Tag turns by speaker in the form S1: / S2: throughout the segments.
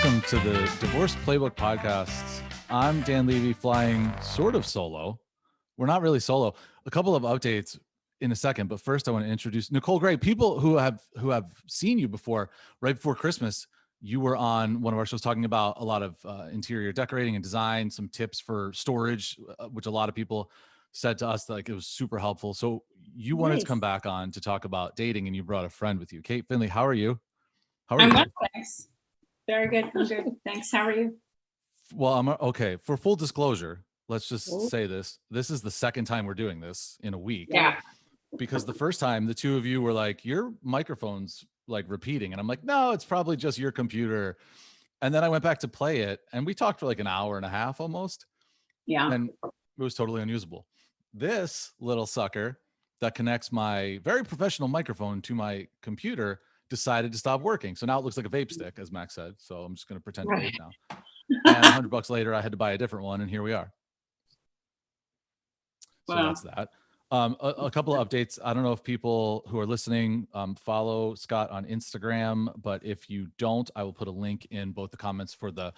S1: welcome to the Divorce Playbook podcasts. I'm Dan Levy, flying sort of solo. We're not really solo. A couple of updates in a second, but first I want to introduce Nicole Grey. People who have seen you before, right before Christmas, you were on one of our shows talking about a lot of interior decorating and design, some tips for storage, which a lot of people said to us that like it was super helpful. So you wanted to come back on to talk about dating, and you brought a friend with you. Kate Finlay, how are you?
S2: I'm good, thanks. Very good. I'm good. Thanks. How are you?
S1: Well, I'm okay. For full disclosure, let's just say this. This is the second time we're doing this in a week.
S2: Yeah.
S1: Because the first time the two of you were like, your microphone's like repeating. And I'm like, no, it's probably just your computer. And then I went back to play it and we talked for like an hour and a half almost.
S2: Yeah.
S1: And it was totally unusable. This little sucker that connects my very professional microphone to my computer decided to stop working. So now it looks like a vape stick, as Max said. So I'm just going to pretend to vape now. And $100 later, I had to buy a different one, and here we are. So that's that. A couple of updates. I don't know if people who are listening follow Scott on Instagram, but if you don't, I will put a link in both the comments for the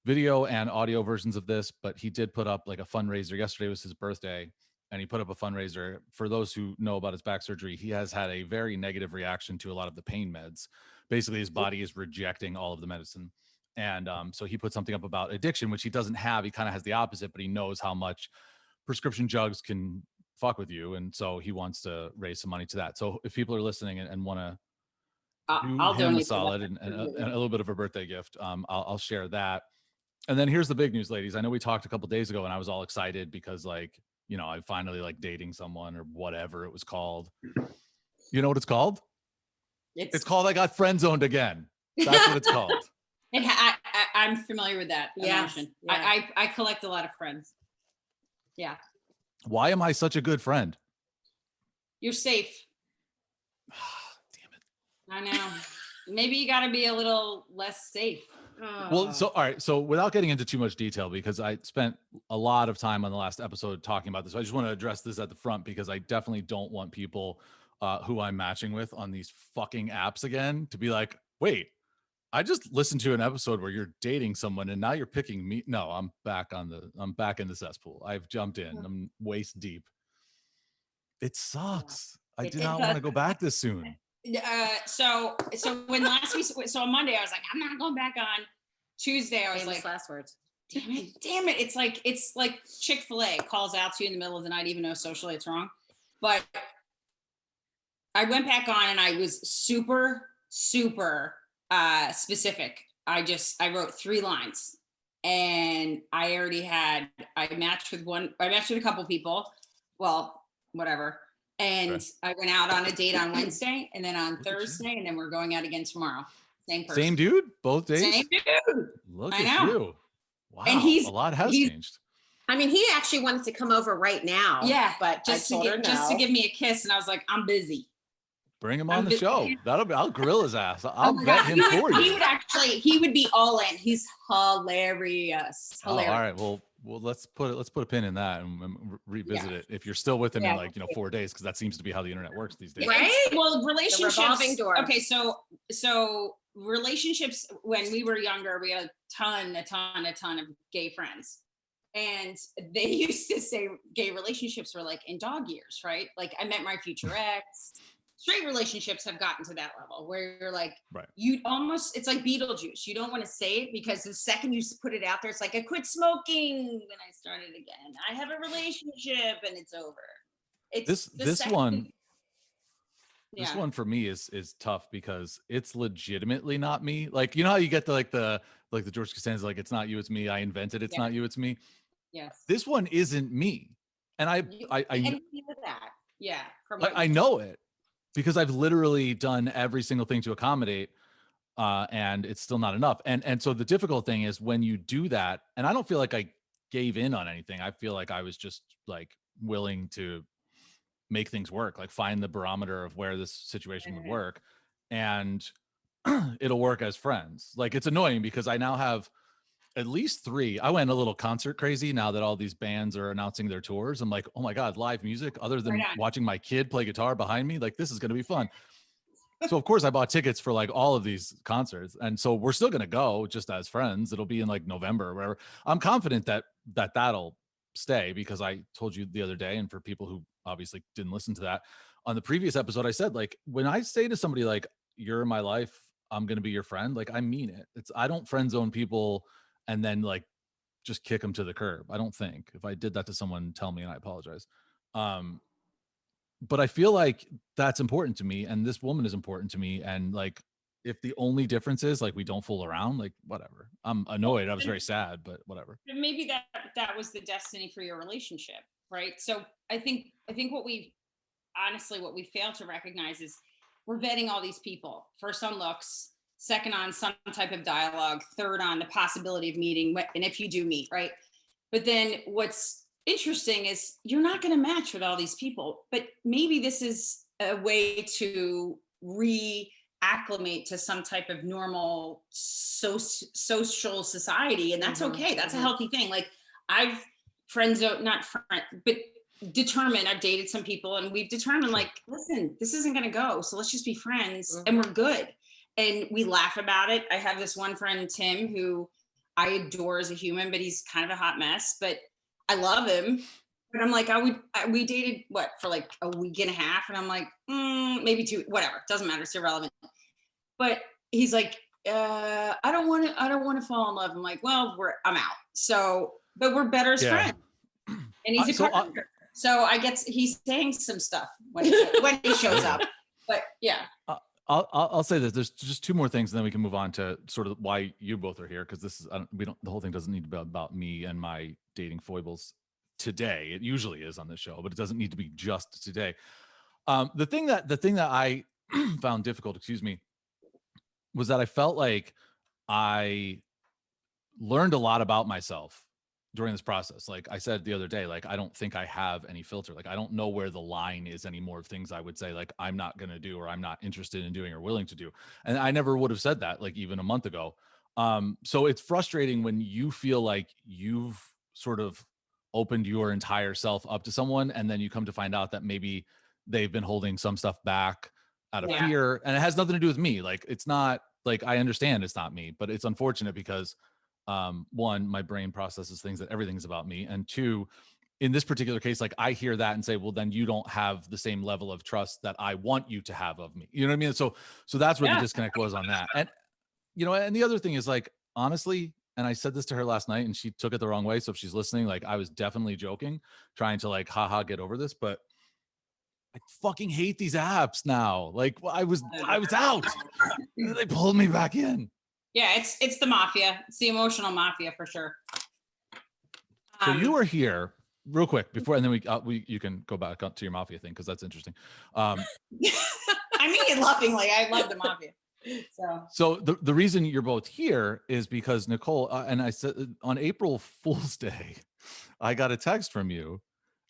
S1: video and audio versions of this. But he did put up like a fundraiser. Yesterday was his birthday, and he put up a fundraiser. For those who know about his back surgery, he has had a very negative reaction to a lot of the pain meds. Basically, his body is rejecting all of the medicine. And so he put something up about addiction, which he doesn't have. He kind of has the opposite, but he knows how much prescription drugs can fuck with you. And so he wants to raise some money to that. So if people are listening and want to do him a solid and a little bit of a birthday gift, I'll share that. And then here's the big news, ladies. I know we talked a couple days ago and I was all excited because like, you know, I finally like dating someone or whatever it was called. You know what it's called? It's called I got friend zoned again. That's what it's called.
S2: I'm familiar with that emotion. Yeah. I collect a lot of friends. Yeah.
S1: Why am I such a good friend?
S2: You're safe.
S1: Damn it.
S2: I know. Maybe you got to be a little less safe.
S1: Well, so, all right. So without getting into too much detail, because I spent a lot of time on the last episode talking about this, I just want to address this at the front because I definitely don't want people who I'm matching with on these fucking apps again to be like, wait, I just listened to an episode where you're dating someone and now you're picking me. No, I'm back in the cesspool. I've jumped in. I'm waist deep. It sucks. I do not want to go back this soon.
S2: So when last week, so on Monday, I was like, I'm not going back on. Tuesday, I was like,
S3: last words.
S2: Damn it. It's like Chick-fil-A calls out to you in the middle of the night, even though socially it's wrong. But I went back on and I was super, super specific. I wrote 3 lines and I matched with a couple people. Well, whatever. And I went out on a date on Wednesday and then on Thursday, and then we're going out again tomorrow. Same person.
S1: Same dude? Both days?
S2: Same dude.
S1: Look at you. Wow. And a lot has changed.
S3: I mean, he actually wanted to come over right now.
S2: Yeah.
S3: But
S2: just to give me a kiss. And I was like, I'm busy.
S1: Bring him on the show. I'll grill his ass. I'll vet him for you.
S2: He would be all in. He's hilarious.
S1: Oh, all right. Well, let's put a pin in that and revisit it if you're still with him in 4 days, because that seems to be how the internet works these days.
S2: Right? Well, relationships.
S3: The revolving door.
S2: Okay, so relationships when we were younger, we had a ton of gay friends. And they used to say gay relationships were like in dog years, right? Like I met my future ex. Straight relationships have gotten to that level where you're like, it's like Beetlejuice. You don't want to say it because the second you put it out there, it's like, I quit smoking and I started again. I have a relationship and it's over. This one
S1: for me is tough because it's legitimately not me. Like, you know how you get the George Costanza, like, it's not you, it's me. I invented it's not you, it's me.
S2: Yes.
S1: This one isn't me. And I
S3: know that.
S2: Yeah.
S1: I know it. Because I've literally done every single thing to accommodate, and it's still not enough. And so the difficult thing is when you do that, and I don't feel like I gave in on anything. I feel like I was just like willing to make things work, like find the barometer of where this situation would work, and it'll work as friends. Like, it's annoying because I now have at least 3. I went a little concert crazy now that all these bands are announcing their tours. I'm like, oh my God, live music other than watching my kid play guitar behind me. Like, this is going to be fun. So of course I bought tickets for like all of these concerts. And so we're still going to go just as friends. It'll be in like November or whatever. I'm confident that'll stay, because I told you the other day, and for people who obviously didn't listen to that, on the previous episode, I said, like, when I say to somebody, like, you're in my life, I'm going to be your friend, like, I mean it. I don't friend zone people and then like just kick them to the curb. I don't think. If I did that to someone, tell me and I apologize. Um, but I feel like that's important to me, and this woman is important to me. And like, if the only difference is like we don't fool around, like, whatever. I'm annoyed. I was very sad, but whatever.
S2: And maybe that was the destiny for your relationship, right? So I think what we fail to recognize is we're vetting all these people. First on looks, second on some type of dialogue, third on the possibility of meeting, and if you do meet, right? But then what's interesting is you're not going to match with all these people, but maybe this is a way to reacclimate to some type of normal social society, and that's okay. That's a healthy thing. Like, I've not friend, but determined, I've dated some people and we've determined, like, listen, this isn't going to go, so let's just be friends and we're good. And we laugh about it. I have this one friend, Tim, who I adore as a human, but he's kind of a hot mess, but I love him. But I'm like, we dated for like a week and a half, and I'm like, maybe two, whatever, doesn't matter, it's irrelevant. But he's like, I don't want to fall in love. I'm like, well, I'm out. So, but we're better as friends. And he's a carpenter. So I guess he's saying some stuff when he shows up. But yeah.
S1: I'll say this. There's just two more things, and then we can move on to sort of why you both are here, because this is the whole thing doesn't need to be about me and my dating foibles today. It usually is on this show, but it doesn't need to be just today. The thing that I found difficult, was that I felt like I learned a lot about myself during this process. Like I said the other day, like, I don't think I have any filter. Like, I don't know where the line is anymore of things I would say, like, I'm not going to do, or I'm not interested in doing or willing to do. And I never would have said that, like, even a month ago. So it's frustrating when you feel like you've sort of opened your entire self up to someone, and then you come to find out that maybe they've been holding some stuff back out of fear. And it has nothing to do with me. Like, it's not, like, I understand it's not me, but it's unfortunate because one, my brain processes things that everything's about me, and two, in this particular case, like, I hear that and say, well, then you don't have the same level of trust that I want you to have of me. You know what I mean? So that's where the disconnect was on that. And and the other thing is, like, honestly, and I said this to her last night and she took it the wrong way, so if she's listening, like, I was definitely joking, trying to, like, haha, get over this, but I fucking hate these apps now. Like, I was out. They pulled me back in.
S2: Yeah, it's the mafia. It's the emotional mafia for sure.
S1: So you were here real quick before, and then you can go back up to your mafia thing, because that's interesting.
S2: I mean it lovingly. I love the mafia.
S1: So the reason you're both here is because Nicole, and I said on April Fool's Day, I got a text from you,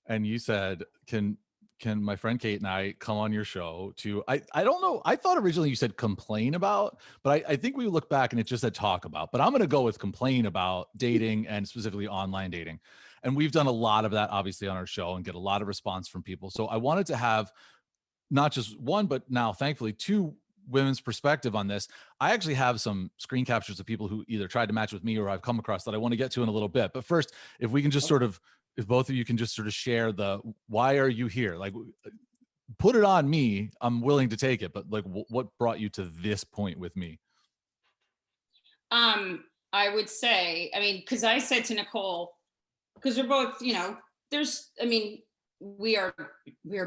S1: and you said, can my friend Kate and I come on your show to, I don't know, I thought originally you said complain about, but I think we look back and it just said talk about, but I'm going to go with complain about dating, and specifically online dating. And we've done a lot of that obviously on our show and get a lot of response from people. So I wanted to have not just one, but now thankfully two women's perspective on this. I actually have some screen captures of people who either tried to match with me or I've come across that I want to get to in a little bit. But first, if we can just if both of you can just sort of share why are you here? Like, put it on me. I'm willing to take it, but like, what brought you to this point with me?
S2: I would say, because I said to Nicole, because we're both, we are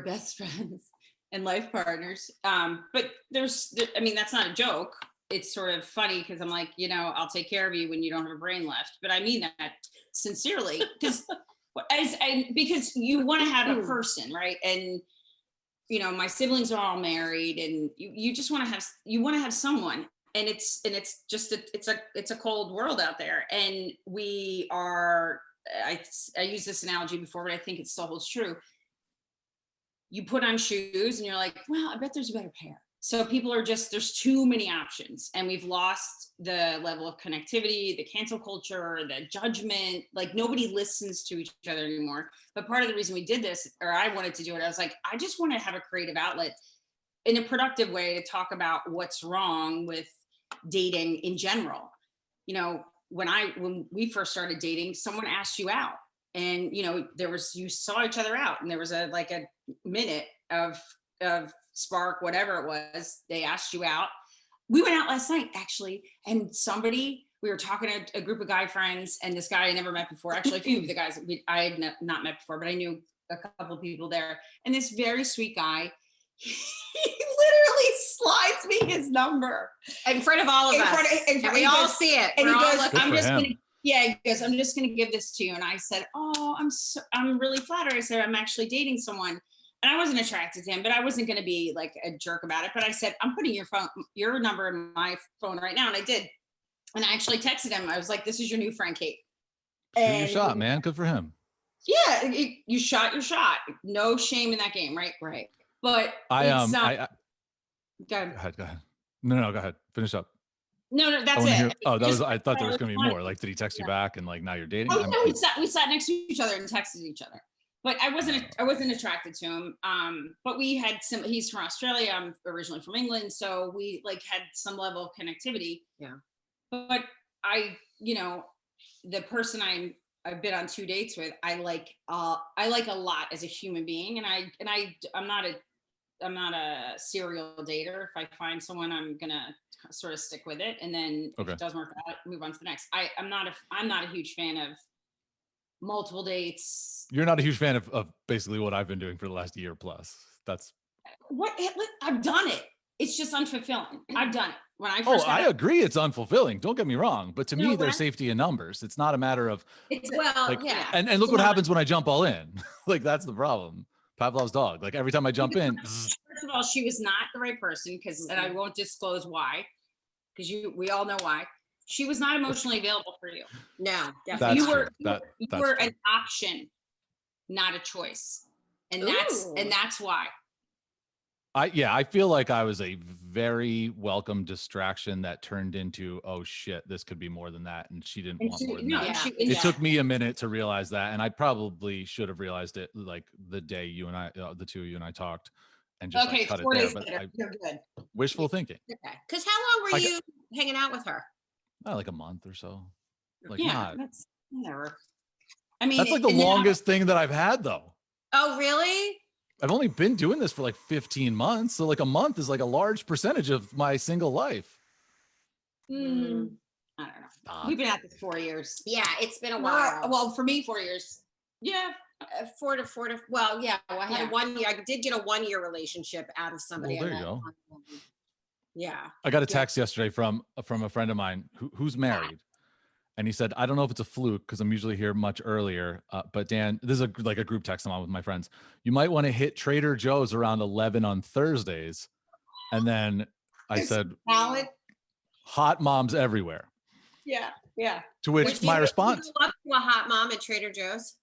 S2: best friends and life partners. But that's not a joke. It's sort of funny because I'm like, I'll take care of you when you don't have a brain left. But I mean that sincerely, because you want to have a person, right? And my siblings are all married, and you just want to have someone. And it's just it's a cold world out there, and we are. I used this analogy before, but I think it still holds true. You put on shoes and you're like, well, I bet there's a better pair. So people are there's too many options, and we've lost the level of connectivity, the cancel culture, the judgment. Like, nobody listens to each other anymore. But part of the reason we did this, or I wanted to do it, I was like, I just want to have a creative outlet in a productive way to talk about what's wrong with dating in general. You know, when we first started dating, someone asked you out, and you know, you saw each other out, and there was a minute of spark, whatever it was. They asked you out. We went out last night actually, and we were talking to a group of guy friends, and this guy I never met before. Actually, a few of the guys I had not met before, but I knew a couple of people there. And this very sweet guy, he literally slides me his number
S3: in front of all of us. And we all see it.
S2: And he goes,
S1: he
S2: goes, I'm just gonna give this to you. And I said, oh, I'm really flattered. I said, I'm actually dating someone. And I wasn't attracted to him, but I wasn't going to be like a jerk about it. But I said, I'm putting your number in my phone right now. And I did. And I actually texted him. I was like, this is your new friend, Kate.
S1: Shoot your shot, man. Good for him.
S2: Yeah. You shot your shot. No shame in that game. Right.
S3: Right.
S2: But
S1: go ahead.
S2: Go ahead.
S1: No, go ahead. Finish up.
S2: No, that's it.
S1: I thought there was going to be more. Like, did he text you back and like, now you're dating?
S2: Oh, no, we sat next to each other and texted each other. But I wasn't attracted to him. But we had he's from Australia. I'm originally from England. So we had some level of connectivity.
S3: Yeah.
S2: But the person I've been on 2 dates with, I like a lot as a human being. And I'm not a serial dater. If I find someone, I'm going to sort of stick with it. And then if it doesn't work out, move on to the next. I'm not a huge fan of multiple dates.
S1: You're not a huge fan of basically what I've been doing for the last year plus. That's
S2: what I've done it. It's just unfulfilling. I've done it. When I first
S1: I agree it's unfulfilling. Don't get me wrong. But to me, there's safety in numbers. It's not a matter of
S2: yeah.
S1: And look what happens when I jump all in. Like, that's the problem. Pavlov's dog. Like, every time I jump in.
S2: First of all, she was not the right person and I won't disclose why, because we all know why. She was not emotionally available for you.
S3: No,
S2: definitely. You were
S1: true.
S2: an option, not a choice. And that's why.
S1: I feel like I was a very welcome distraction that turned into, oh shit, this could be more than that. And she didn't want more than that. It took me a minute to realize that. And I probably should have realized it like the day the two of you and I talked and just cut it there. But
S2: you're good.
S1: Wishful thinking.
S3: Okay. Because how long were you hanging out with her?
S1: Like a month or so.
S2: That's whatever. I mean,
S1: that's like the longest thing that I've had though.
S3: Oh, really?
S1: I've only been doing this for like 15 months. So like a month is like a large percentage of my single life.
S2: I don't know. We've been at this 4 years.
S3: Yeah, it's been a while.
S2: Well, for me, 4 years. Yeah.
S3: 4 to well, yeah. Well, I had 1 year. I did get a 1 year relationship out of somebody.
S1: Well, there you go.
S3: Yeah.
S1: I got a text yesterday from a friend of mine who's married. And he said, I don't know if it's a fluke because I'm usually here much earlier. But Dan, this is a group text I'm on with my friends. You might want to hit Trader Joe's around 11 on Thursdays. And then I said, hot moms everywhere.
S2: Yeah. Yeah.
S1: To which my response.
S3: Up to a hot mom at Trader Joe's?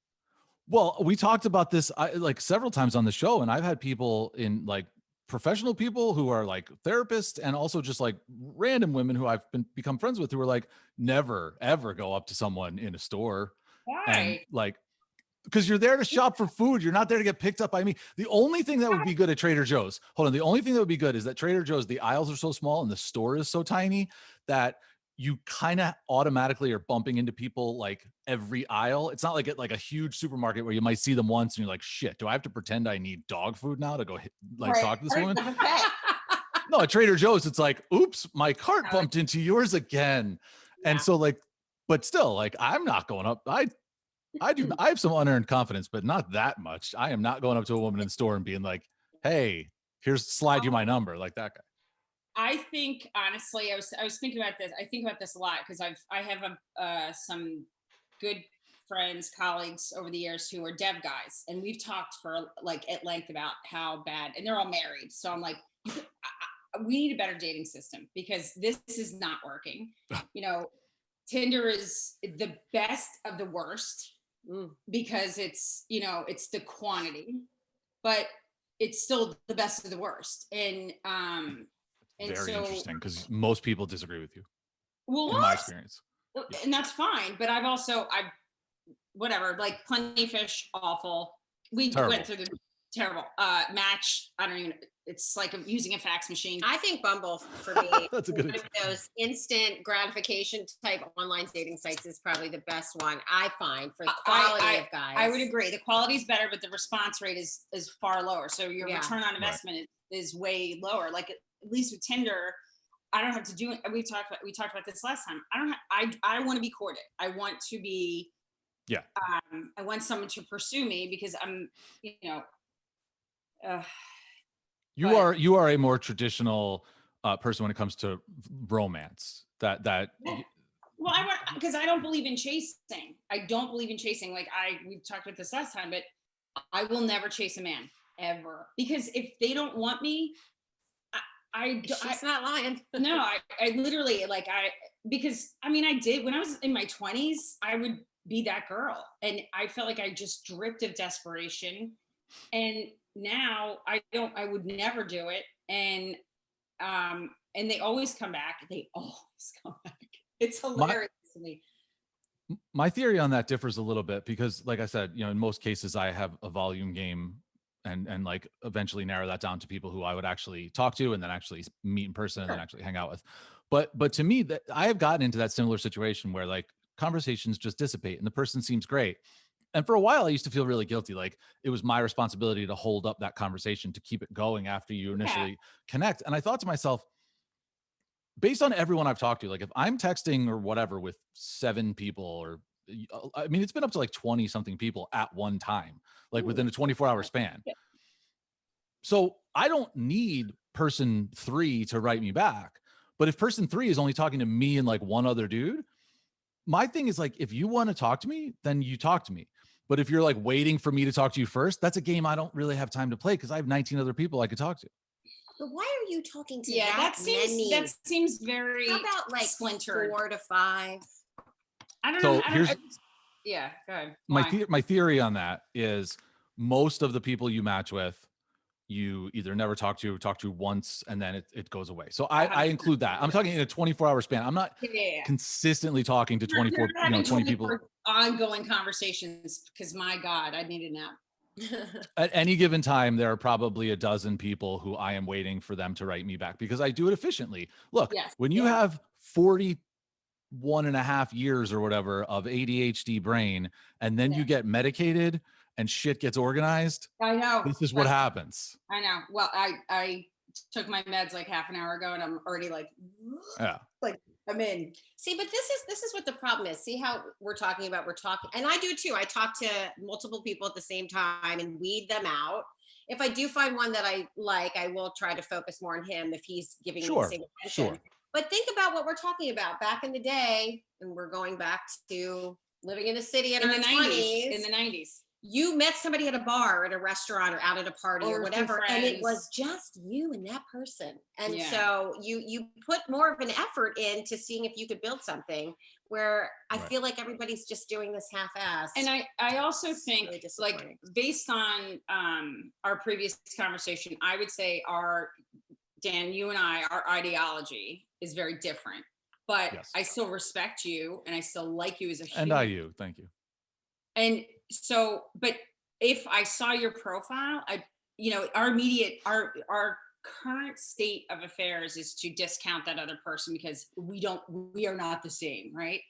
S1: Well, we talked about this like several times on the show. And I've had people in like professional people who are like therapists and also just like random women who I've become friends with who are like, never, ever go up to someone in a store.
S2: Why?
S1: And like, because you're there to shop for food. You're not there to get picked up by me. The only thing that would be good at Trader Joe's, the only thing that would be good is that Trader Joe's, the aisles are so small and the store is so tiny that you kind of automatically are bumping into people like every aisle. It's not like at like a huge supermarket where you might see them once and you're like, shit, do I have to pretend I need dog food now to go talk to this woman? No, at Trader Joe's, it's like, oops, my cart bumped into yours again. And so like, but still like, I'm not going up. I have some unearned confidence, but not that much. I am not going up to a woman in the store and being like, hey, slide you my number, like that guy.
S2: I think honestly, I was thinking about this. I think about this a lot because I have some good friends, colleagues over the years who are dev guys, and we've talked for like at length about how bad, and they're all married. So I'm like, we need a better dating system because this is not working. Tinder is the best of the worst because it's the quantity, but it's still the best of the worst. And
S1: very interesting because most people disagree with you.
S2: Well,
S1: in my experience,
S2: and that's fine. But whatever, like Plenty Fish, awful. We
S1: Terrible.
S2: went through terrible. Match, I don't even, it's like using a fax machine.
S3: I think Bumble for me,
S1: That's a good
S3: one of those instant gratification type online dating sites is probably the best one I find for the quality of guys.
S2: I would agree. The quality is better, but the response rate is far lower. So your return on investment is way lower. Like at least with Tinder, I don't have to do it. We talked about this last time. I want to be courted. I want to be, I want someone to pursue me because I'm,
S1: you are a more traditional person when it comes to romance. Well,
S2: because I don't believe in chasing. I don't believe in chasing. Like we talked about this last time, but I will never chase a man ever, because if they don't want me,
S3: she's not lying.
S2: No, I literally because I did when I was in my 20s, I would be that girl, and I felt like I just dripped of desperation. And now I would never do it. And they always come back. It's hilarious to me.
S1: My theory on that differs a little bit because, like I said, in most cases I have a volume game and like eventually narrow that down to people who I would actually talk to and then actually meet in person and then actually hang out with. But to me, that I have gotten into that similar situation where like conversations just dissipate and the person seems great. And for a while, I used to feel really guilty. Like it was my responsibility to hold up that conversation, to keep it going after you initially connect. And I thought to myself, based on everyone I've talked to, like if I'm texting or whatever with 7 people, or it's been up to like 20 something people at one time, like within a 24-hour span. Yeah. So I don't need person 3 to write me back. But if person 3 is only talking to me and like one other dude, my thing is like, if you want to talk to me, then you talk to me. But if you're like waiting for me to talk to you first, that's a game I don't really have time to play because I have 19 other people I could talk to.
S3: But why are you talking to
S2: that seems very
S3: How about like splintered? 4 to 5?
S2: I don't know. Go ahead.
S1: My theory on that is most of the people you match with, you either never talk to once and then it goes away. So I include that. I'm talking in a 24-hour span. I'm not consistently talking to 20 people.
S2: Ongoing conversations, because my God, I need a nap.
S1: At any given time, there are probably a dozen people who I am waiting for them to write me back because I do it efficiently. Look, when you have 41.5 years or whatever of ADHD brain, and then you get medicated and shit gets organized.
S2: I know.
S1: This is what happens.
S2: I know. Well, I took my meds like half an hour ago and I'm already like, like I'm in.
S3: See, but this is what the problem is. See how we're talking, and I do too. I talk to multiple people at the same time and weed them out. If I do find one that I like, I will try to focus more on him if he's giving me the same attention. But think about what we're talking about back in the day, and we're going back to living in the city in our 20s.
S2: In the 90s.
S3: You met somebody at a bar, at a restaurant, or out at a party or whatever, and it was just you and that person. And so you put more of an effort into seeing if you could build something, where I feel like everybody's just doing this half-assed.
S2: And I also think, really like, based on our previous conversation, I would say Dan, you and our ideology is very different. But I still respect you and I still like you as a human.
S1: And thank you.
S2: And so, but if I saw your profile, our current state of affairs is to discount that other person because we are not the same, right?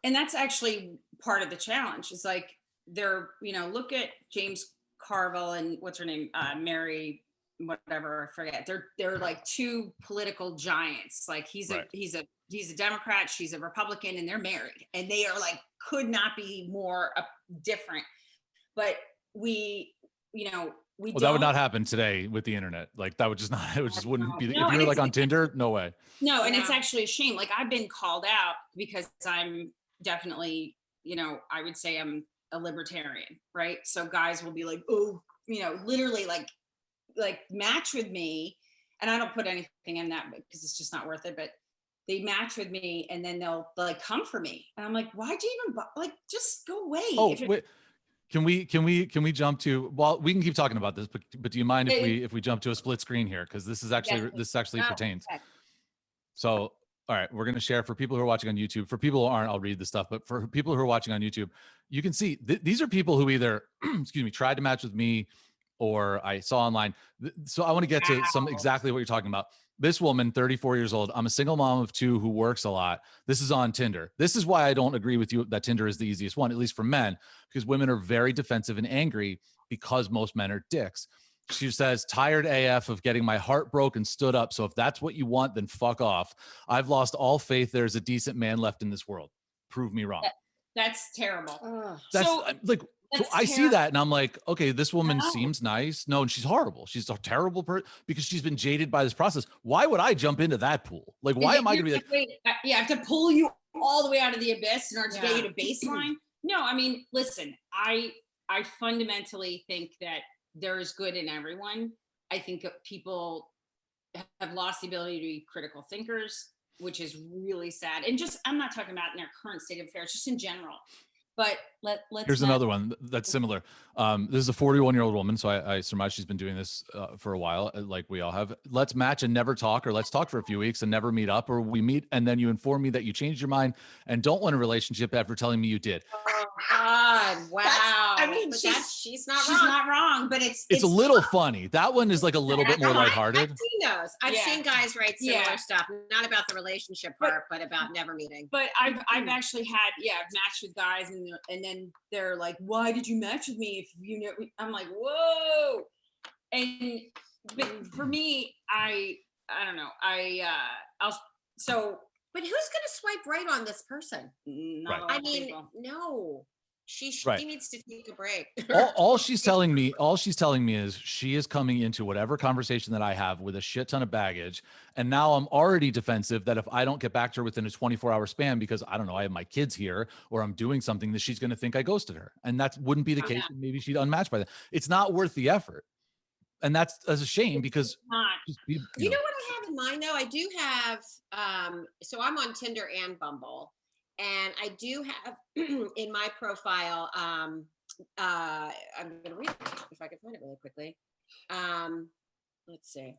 S2: And that's actually part of the challenge. It's like look at James Carville and what's her name, Mary, whatever, I forget. They're like 2 political giants. Like he's a Democrat, she's a Republican, and they're married, and they are like could not be more different. But we
S1: that would not happen today with the internet. Like that would just not. It just wouldn't be. If you're like on Tinder, no way.
S2: No, and it's actually a shame. Like I've been called out because I'm definitely, I would say I'm a libertarian, right? So guys will be like, oh, literally like match with me, and I don't put anything in that because it's just not worth it, but they match with me and then they'll like come for me and I'm like, why'd you even like just go away?
S1: Wait, can we jump to, well, we can keep talking about this, but do you mind if we jump to a split screen here, because this actually pertains.
S2: Okay.
S1: So all right, we're going to share for people who are watching on YouTube. For people who aren't, I'll read the stuff. But for people who are watching on YouTube, you can see these are people who either, excuse me, tried to match with me or I saw online. So I want to get to some exactly what you're talking about. This woman, 34 years old. I'm a single mom of 2 who works a lot. This is on Tinder. This is why I don't agree with you that Tinder is the easiest one, at least for men, because women are very defensive and angry because most men are dicks. She says, tired AF of getting my heart broke and stood up. So if that's what you want, then fuck off. I've lost all faith there's a decent man left in this world. Prove me wrong.
S2: That's terrible.
S1: That's
S2: So
S1: like, so I see that and I'm like, okay, this woman seems nice. No, and she's horrible. She's a terrible person because she's been jaded by this process. Why would I jump into that pool? Like, why am I going to be like,
S2: wait, yeah, I have to pull you all the way out of the abyss in order to get you to baseline? No, I mean, listen, I fundamentally think that there is good in everyone. I think people have lost the ability to be critical thinkers, which is really sad. And just, I'm not talking about in their current state of affairs, just in general. But let's.
S1: Here's another one that's similar. This is a 41-year-old woman, so I surmise she's been doing this for a while, like we all have. Let's match and never talk, or let's talk for a few weeks and never meet up, or we meet and then you inform me that you changed your mind and don't want a relationship after telling me you did.
S3: Oh God! Wow.
S2: I mean,
S3: she's not
S2: she's
S3: wrong.
S2: not wrong, but it's
S1: a little funny. That one is like a little bit more lighthearted.
S3: I've seen those. I've seen guys write similar stuff, not about the relationship part, but about never meeting.
S2: But I've actually had I've matched with guys and then they're like, why did you match with me if you know? I'm like, whoa. And but for me, I don't know.
S3: But who's gonna swipe right on this person?
S2: Not
S1: Right.
S3: I mean, no. She needs to take a break.
S1: all she's telling me is she is coming into whatever conversation that I have with a shit ton of baggage. And now I'm already defensive that if I don't get back to her within a 24-hour span, because I don't know, I have my kids here or I'm doing something, that she's going to think I ghosted her. And that wouldn't be the case. Maybe she'd unmatched by that. It's not worth the effort. And that's a shame because
S3: you know what I have in mind though? I do have, so I'm on Tinder and Bumble. And I do have in my profile, I'm going to read it if I can find it really quickly. Let's see.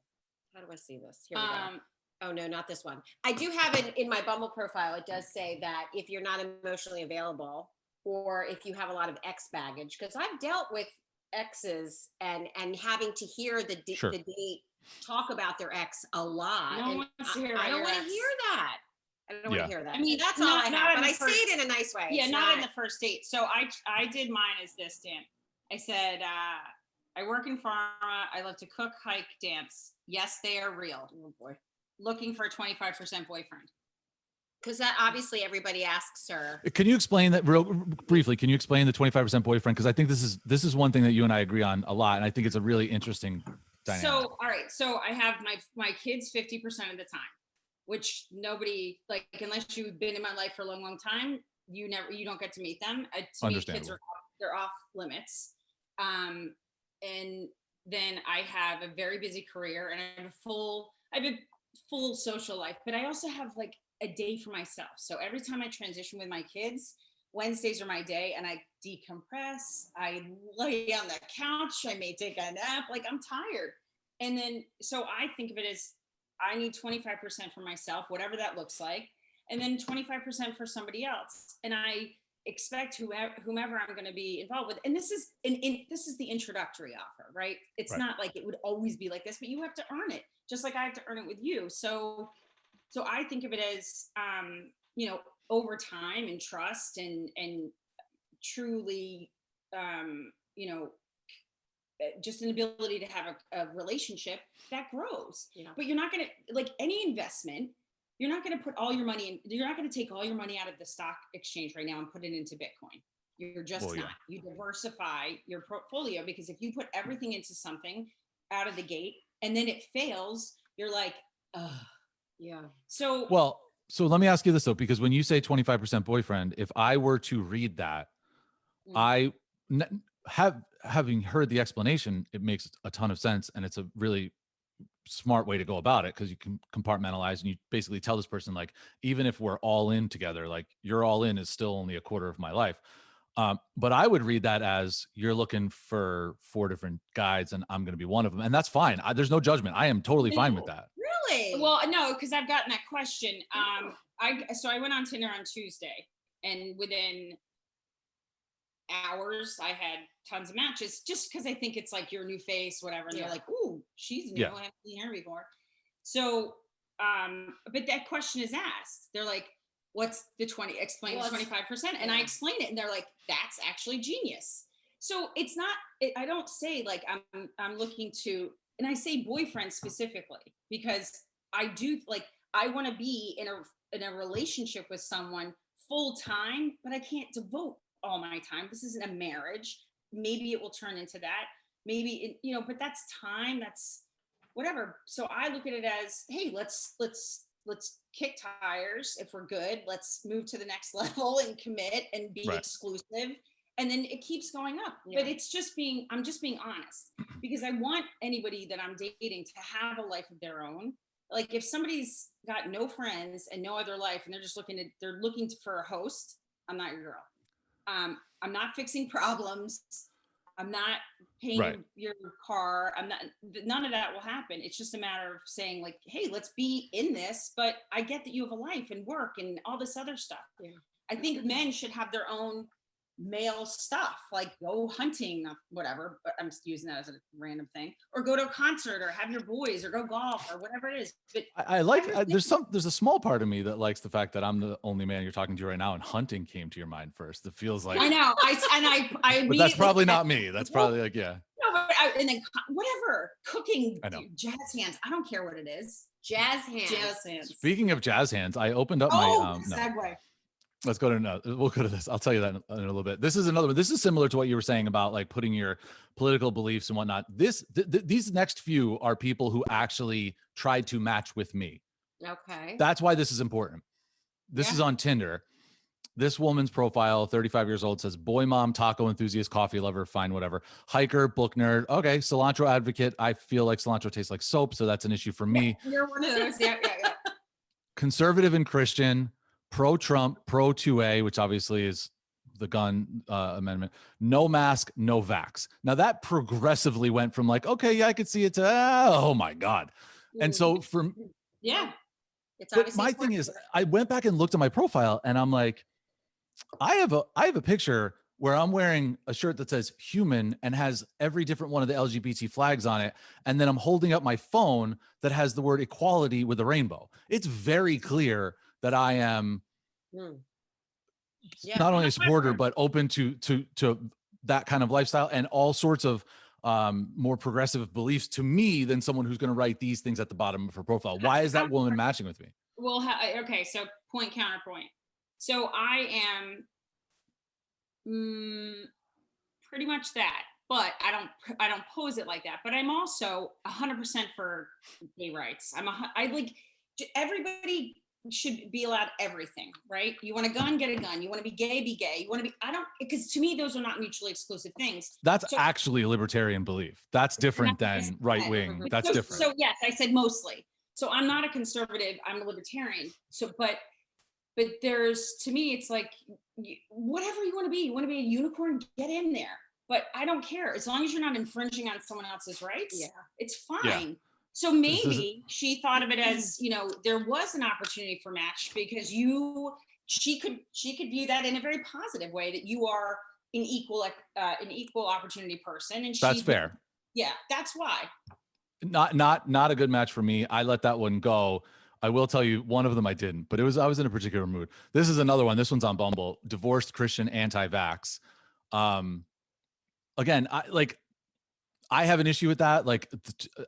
S3: How do I see this? Here we go. Oh, no, not this one. I do have it in my Bumble profile. It does say that if you're not emotionally available or if you have a lot of ex baggage, because I've dealt with exes and having to hear the date talk about their ex a lot.
S2: No one wants to hear
S3: I don't want to hear that. I don't want to hear that. I mean, that's all I have, but I say it in a nice way.
S2: Yeah, not in the first date. So I did mine as this, Dan. I said, I work in pharma. I love to cook, hike, dance. Yes, they are real.
S3: Oh boy.
S2: Looking for a 25% boyfriend.
S3: Because that obviously everybody asks her.
S1: Can you explain that real briefly? Can you explain the 25% boyfriend? Because I think this is one thing that you and I agree on a lot. And I think it's a really interesting dynamic.
S2: So, all right. So I have my kids 50% of the time, which nobody, like, unless you've been in my life for a long, long time, you don't get to meet them. To me, kids they're off limits. And then I have a very busy career and I have a full social life, but I also have like a day for myself. So every time I transition with my kids, Wednesdays are my day and I decompress. I lay on the couch. I may take a nap. Like, I'm tired. And then, so I think of it as I need 25% for myself, whatever that looks like. And then 25% for somebody else. And I expect whomever I'm going to be involved with. And this is this is the introductory offer, right? It's not like it would always be like this, but you have to earn it, just like I have to earn it with you. So I think of it as, over time and trust and truly, just an ability to have a relationship that grows. But you're not going to, like any investment, you're not going to put all your money in, you're not going to take all your money out of the stock exchange right now and put it into Bitcoin. You're just not. You diversify your portfolio, because if you put everything into something out of the gate and then it fails, you're like, ugh.
S3: Yeah.
S2: So
S1: let me ask you this though, because when you say 25% boyfriend, if I were to read that, having heard the explanation, it makes a ton of sense. And it's a really smart way to go about it, because you can compartmentalize and you basically tell this person, like, even if we're all in together, like your all in is still only a quarter of my life. But I would read that as you're looking for 4 different guys and I'm going to be one of them. And that's fine. There's no judgment. I am totally fine with that.
S3: Really?
S2: Well, no, because I've gotten that question. I went on Tinder on Tuesday, and within hours I had tons of matches, just because I think it's like your new face, whatever. And they're like, "Ooh, she's new.
S1: Yeah.
S2: I haven't seen her before." So, but that question is asked. They're like, "What's the 20? Explain the 25%." And I explain it, and they're like, "That's actually genius." So it's not. I don't say like I'm looking to, and I say boyfriend specifically because I do like I want to be in a relationship with someone full time, but I can't devote all my time. This isn't a marriage. Maybe it will turn into that. Maybe but that's time. That's whatever. So I look at it as, hey, let's kick tires. If we're good, let's move to the next level and commit and be exclusive. And then it keeps going up. But I'm just being honest, because I want anybody that I'm dating to have a life of their own. Like if somebody's got no friends and no other life, and they're looking for a host, I'm not your girl. I'm not fixing problems. I'm not paying your car. None of that will happen. It's just a matter of saying like, hey, let's be in this, but I get that you have a life and work and all this other stuff. Yeah. I think men should have their own male stuff, like go hunting, whatever, but I'm just using that as a random thing, or go to a concert, or have your boys, or go golf, or whatever it is. But
S1: there's a small part of me that likes the fact that I'm the only man you're talking to right now, and hunting came to your mind first. It feels like
S2: I know. I
S1: but that's probably not me. That's probably like, yeah.
S2: No, but and then whatever, cooking, jazz hands. I don't care what it is.
S3: Jazz hands.
S2: Jazz hands.
S1: Speaking of jazz hands, I opened up my
S2: segue.
S1: Let's go to we'll go to this. I'll tell you that in a little bit. This is another one. This is similar to what you were saying about like putting your political beliefs and whatnot. These next few are people who actually tried to match with me.
S3: Okay.
S1: That's why this is important. This is on Tinder. This woman's profile, 35 years old, says boy mom, taco enthusiast, coffee lover, fine, whatever. Hiker, book nerd. Okay. Cilantro advocate. I feel like cilantro tastes like soap, so that's an issue for me.
S2: You're one of those. Yeah.
S1: Conservative and Christian. Pro-Trump, pro-2A, which obviously is the gun amendment. No mask, no vax. Now that progressively went from like, okay, yeah, I could see it to, oh my God. And so
S3: it's obviously
S1: my thing is, I went back and looked at my profile, and I'm like, I have a picture where I'm wearing a shirt that says human and has every different one of the LGBT flags on it. And then I'm holding up my phone that has the word equality with a rainbow. It's very clear that I am not only a supporter, but open to that kind of lifestyle and all sorts of more progressive beliefs to me than someone who's going to write these things at the bottom of her profile. Why is that woman matching with me?
S2: Well, okay. So point, counterpoint. So I am pretty much that, but I don't pose it like that, but I'm also 100% for gay rights. I like everybody should be allowed everything, right? You want a gun, get a gun. You want to be gay, be gay. You want to be, because to me, those are not mutually exclusive things.
S1: That's actually a libertarian belief. That's different than right wing. That's different.
S2: So yes, I said mostly. So I'm not a conservative, I'm a libertarian. So, but there's, to me, it's like, whatever you want to be a unicorn, get in there. But I don't care. As long as you're not infringing on someone else's rights, it's fine. Yeah. So maybe she thought of it as, there was an opportunity for match because she could view that in a very positive way, that you are an equal opportunity person. And
S1: that's fair.
S2: Yeah, that's why.
S1: Not a good match for me. I let that one go. I will tell you, one of them I didn't, but I was in a particular mood. This is another one. This one's on Bumble. Divorced Christian, anti-vax. Again, I have an issue with that. Like,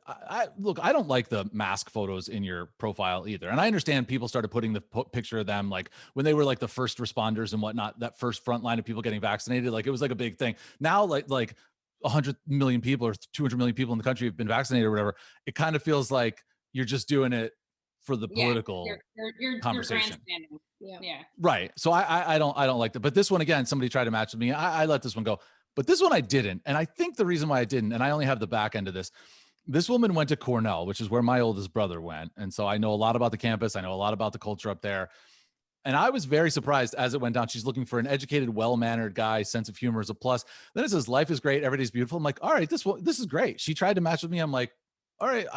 S1: I don't like the mask photos in your profile either. And I understand people started putting the picture of them, like when they were like the first responders and whatnot, that first front line of people getting vaccinated. Like it was like a big thing. Now, like 100 million people or 200 million people in the country have been vaccinated or whatever. It kind of feels like you're just doing it for the political conversation.
S2: Yeah.
S1: Right. So I don't like that. But this one, again, somebody tried to match with me. I let this one go. But this one I didn't. And I think the reason why I didn't, and I only have the back end of this woman went to Cornell, which is where my oldest brother went. And so I know a lot about the campus. I know a lot about the culture up there. And I was very surprised as it went down. She's looking for an educated, well-mannered guy. Sense of humor is a plus. Then it says, life is great. Everybody's beautiful. I'm like, all right, this is great. She tried to match with me. I'm like, all right,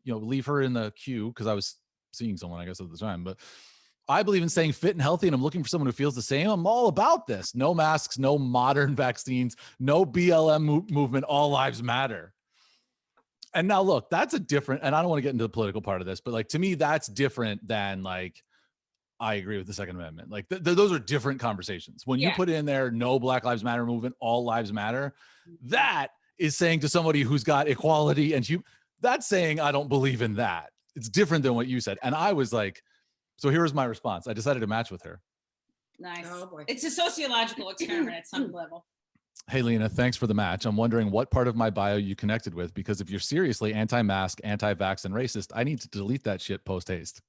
S1: leave her in the queue because I was seeing someone, I guess, at the time. But I believe in staying fit and healthy, and I'm looking for someone who feels the same. I'm all about this. No masks, no modern vaccines, no BLM movement. All lives matter. And now look, that's a different, and I don't want to get into the political part of this, but like, to me, that's different than like, I agree with the Second Amendment. Like those are different conversations. When you put in there, no Black Lives Matter movement, all lives matter, that is saying to somebody who's got equality and that's saying, I don't believe in that. It's different than what you said. And I was like, so here was my response. I decided to match with her.
S2: Nice.
S3: Oh, boy.
S2: It's a sociological experiment at some level.
S1: Hey, Lena, thanks for the match. I'm wondering what part of my bio you connected with, because if you're seriously anti-mask, anti-vax, and racist, I need to delete that shit post-haste.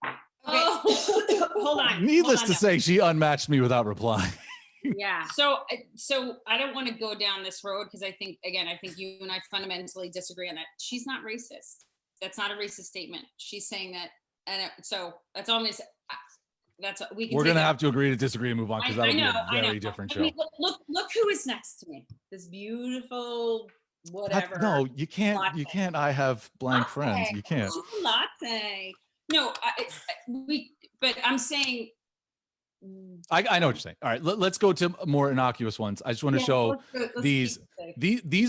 S2: Okay.
S3: Oh.
S2: Hold on.
S1: Needless to say, she unmatched me without replying.
S3: Yeah.
S2: So I don't want to go down this road because I think you and I fundamentally disagree on that. She's not racist. That's not a racist statement. She's saying that, and so that's all I'm gonna say. That's what we can.
S1: We're gonna have to agree to disagree and move on, because that'll be a
S2: I
S1: very different show.
S2: mean, look who is next to me. This beautiful whatever.
S1: No, you can't. Latte. You can't. I have blank friends. You can't.
S2: Latte. No, but I'm saying.
S1: I know what you're saying. All right, let's go to more innocuous ones. I just want to show these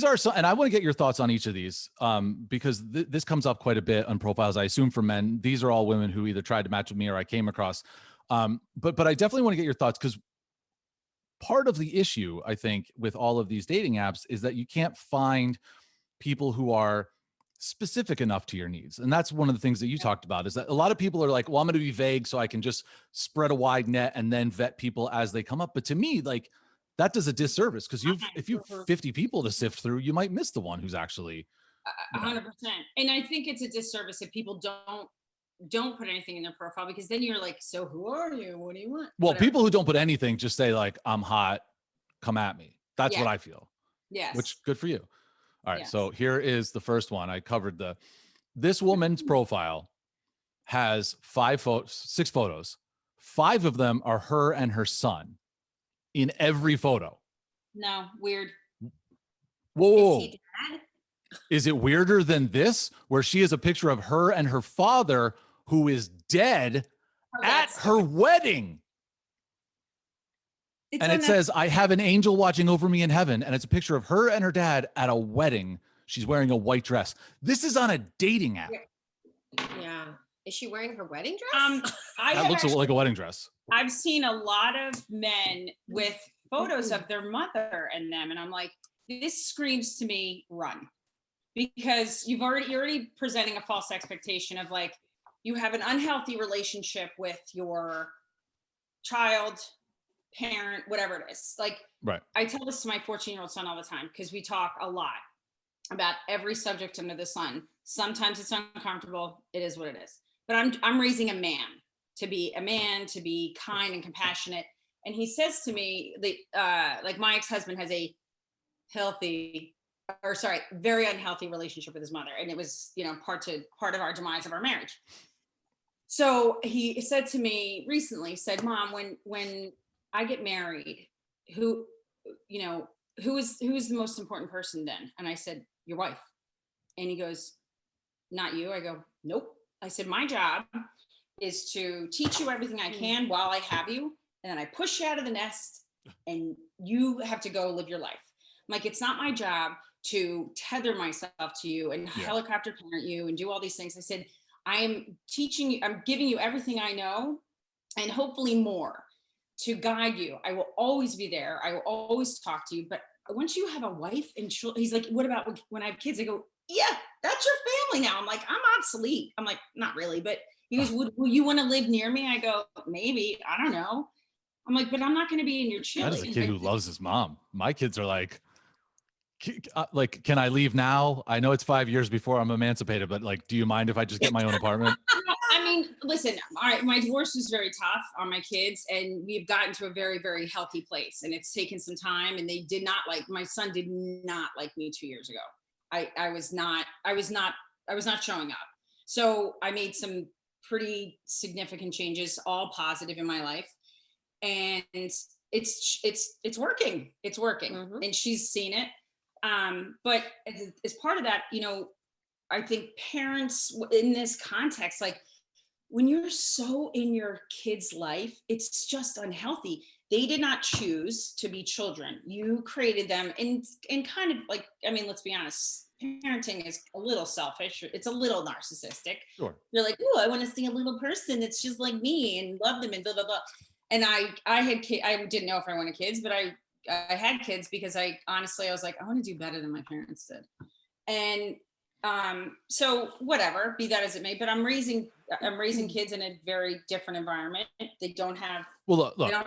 S1: are some, and I want to get your thoughts on each of these, because this comes up quite a bit on profiles, I assume, for men. These are all women who either tried to match with me or I came across. But I definitely want to get your thoughts, because part of the issue, I think, with all of these dating apps is that you can't find people who are specific enough to your needs. And that's one of the things that you talked about, is that a lot of people are like, well, I'm going to be vague so I can just spread a wide net and then vet people as they come up. But to me, like, that does a disservice, because if you've 50 people to sift through, you might miss the one who's actually
S2: 100%. And I think it's a disservice if people don't put anything in their profile, because then you're like, so who are you? What do you want?
S1: Well, whatever. People who don't put anything just say like, I'm hot, come at me. That's what I feel.
S2: Yes.
S1: Which, good for you. All right. Yes. So here is the first one. I covered this woman's profile has 6 photos. 5 of them are her and her son in every photo.
S2: No, weird.
S1: Whoa. Is he dad? Is it weirder than this, where she has a picture of her and her father, who is dead, at her wedding? And it says, I have an angel watching over me in heaven. And it's a picture of her and her dad at a wedding. She's wearing a white dress. This is on a dating app.
S3: Yeah. Is she wearing her wedding dress?
S1: That looks like a wedding dress.
S2: I've seen a lot of men with photos of their mother and them. And I'm like, this screams to me, run. Because you're already presenting a false expectation of like, you have an unhealthy relationship with your child, parent, whatever it is. Like,
S1: right.
S2: I tell this to my 14-year-old son all the time, because we talk a lot about every subject under the sun. Sometimes it's uncomfortable. It is what it is. But I'm raising a man to be kind and compassionate. And he says to me, like, my ex-husband has a very unhealthy relationship with his mother. And it was, part of our demise of our marriage. So he said to me recently, Mom, when I get married, who is the most important person then? And I said, your wife. And he goes, not you. I go, nope. I said, my job is to teach you everything I can while I have you. And then I push you out of the nest and you have to go live your life. I'm like, it's not my job to tether myself to you and helicopter parent you and do all these things. I said, I am teaching you, I'm giving you everything I know and hopefully more to guide you. I will always be there. I will always talk to you. But once you have a wife and children, he's like, what about when I have kids? I go, yeah, that's your family now. I'm like, I'm obsolete. I'm like, not really. But he goes, will you want to live near me? I go, maybe. I don't know. I'm like, but I'm not going to be in your chili.
S1: That is a kid who loves his mom. My kids are like, can I leave now? I know it's 5 years before I'm emancipated, but like, do you mind if I just get my own apartment?
S2: I mean, listen, my divorce was very tough on my kids, and we've gotten to a very, very healthy place, and it's taken some time, and my son did not like me 2 years ago. I was not showing up. So I made some pretty significant changes, all positive in my life. And it's working. Mm-hmm. And she's seen it. But as part of that, I think parents in this context, like when you're so in your kid's life, it's just unhealthy. They did not choose to be children. You created them, and kind of like, I mean, let's be honest, parenting is a little selfish. It's a little narcissistic.
S1: Sure.
S2: You're like, oh, I want to see a little person that's just like me and love them and blah blah blah. And I had kids. I didn't know if I wanted kids, but I had kids because I honestly was like, I want to do better than my parents did. And so whatever, be that as it may, but I'm raising kids in a very different environment. They don't have,
S1: well, look,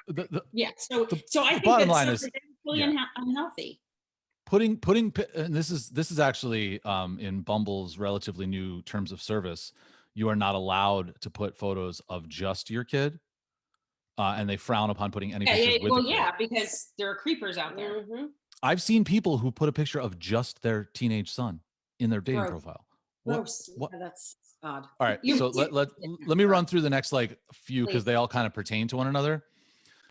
S2: yeah. So I think
S1: bottom
S2: that's
S1: line is
S2: really unhealthy.
S1: Putting, and this is actually in Bumble's relatively new terms of service, you are not allowed to put photos of just your kid. And they frown upon putting any pictures with the kid.
S2: Because there are creepers out there.
S3: Mm-hmm.
S1: I've seen people who put a picture of just their teenage son in their dating profile.
S3: Gross.
S1: What?
S3: Yeah, that's odd.
S1: All right, so let me run through the next like few because they all kind of pertain to one another.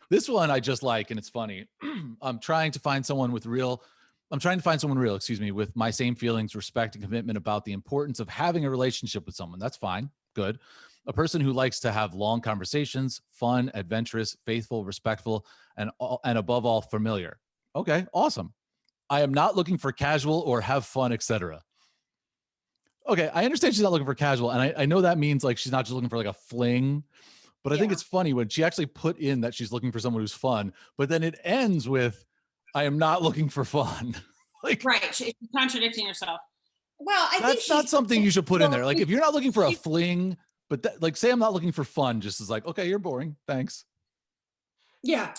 S1: This one I just like, and it's funny. I'm trying to find someone real, excuse me, with my same feelings, respect, and commitment about the importance of having a relationship with someone. That's fine. Good. A person who likes to have long conversations, fun, adventurous, faithful, respectful, and above all, familiar. Okay, awesome. I am not looking for casual or have fun, etc. Okay, I understand she's not looking for casual, and I know that means like she's not just looking for like a fling, but I think it's funny when she actually put in that she's looking for someone who's fun, but then it ends with, I am not looking for fun. Like,
S2: right, she's contradicting herself.
S3: Well, I think
S1: that's not something you should put in there. Like if you're not looking for a fling, but that, like say I'm not looking for fun, just as like, okay, you're boring, thanks.
S3: Yeah.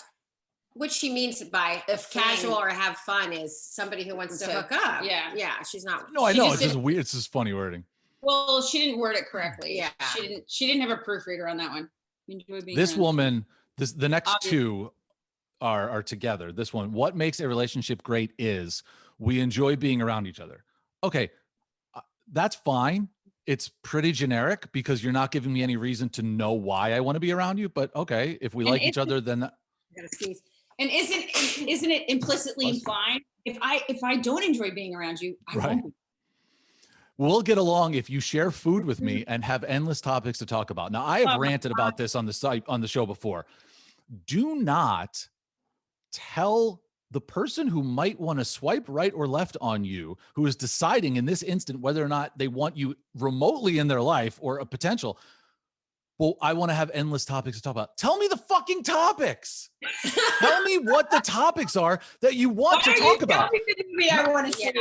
S3: What she means by casual or have fun is somebody who wants to hook up.
S2: Yeah.
S3: Yeah. She's not.
S1: No, I know. It's just weird. It's just funny wording.
S2: Well, she didn't word it correctly.
S3: Yeah.
S2: She didn't have a proofreader on that one.
S1: This woman, the next two are together. This one, what makes a relationship great is we enjoy being around each other. Okay. That's fine. It's pretty generic because you're not giving me any reason to know why I want to be around you. But okay, if we like each other, then
S3: I gotta sneeze.
S2: And isn't it implicitly implied if I don't enjoy being around you, I won't be.
S1: We'll get along if you share food with me and have endless topics to talk about. Now, I have ranted about this on the show before. Do not tell the person who might want to swipe right or left on you, who is deciding in this instant whether or not they want you remotely in their life or a potential. Well, I want to have endless topics to talk about. Tell me the fucking topics. Tell me what the topics are that you want to talk about.
S2: I want to see.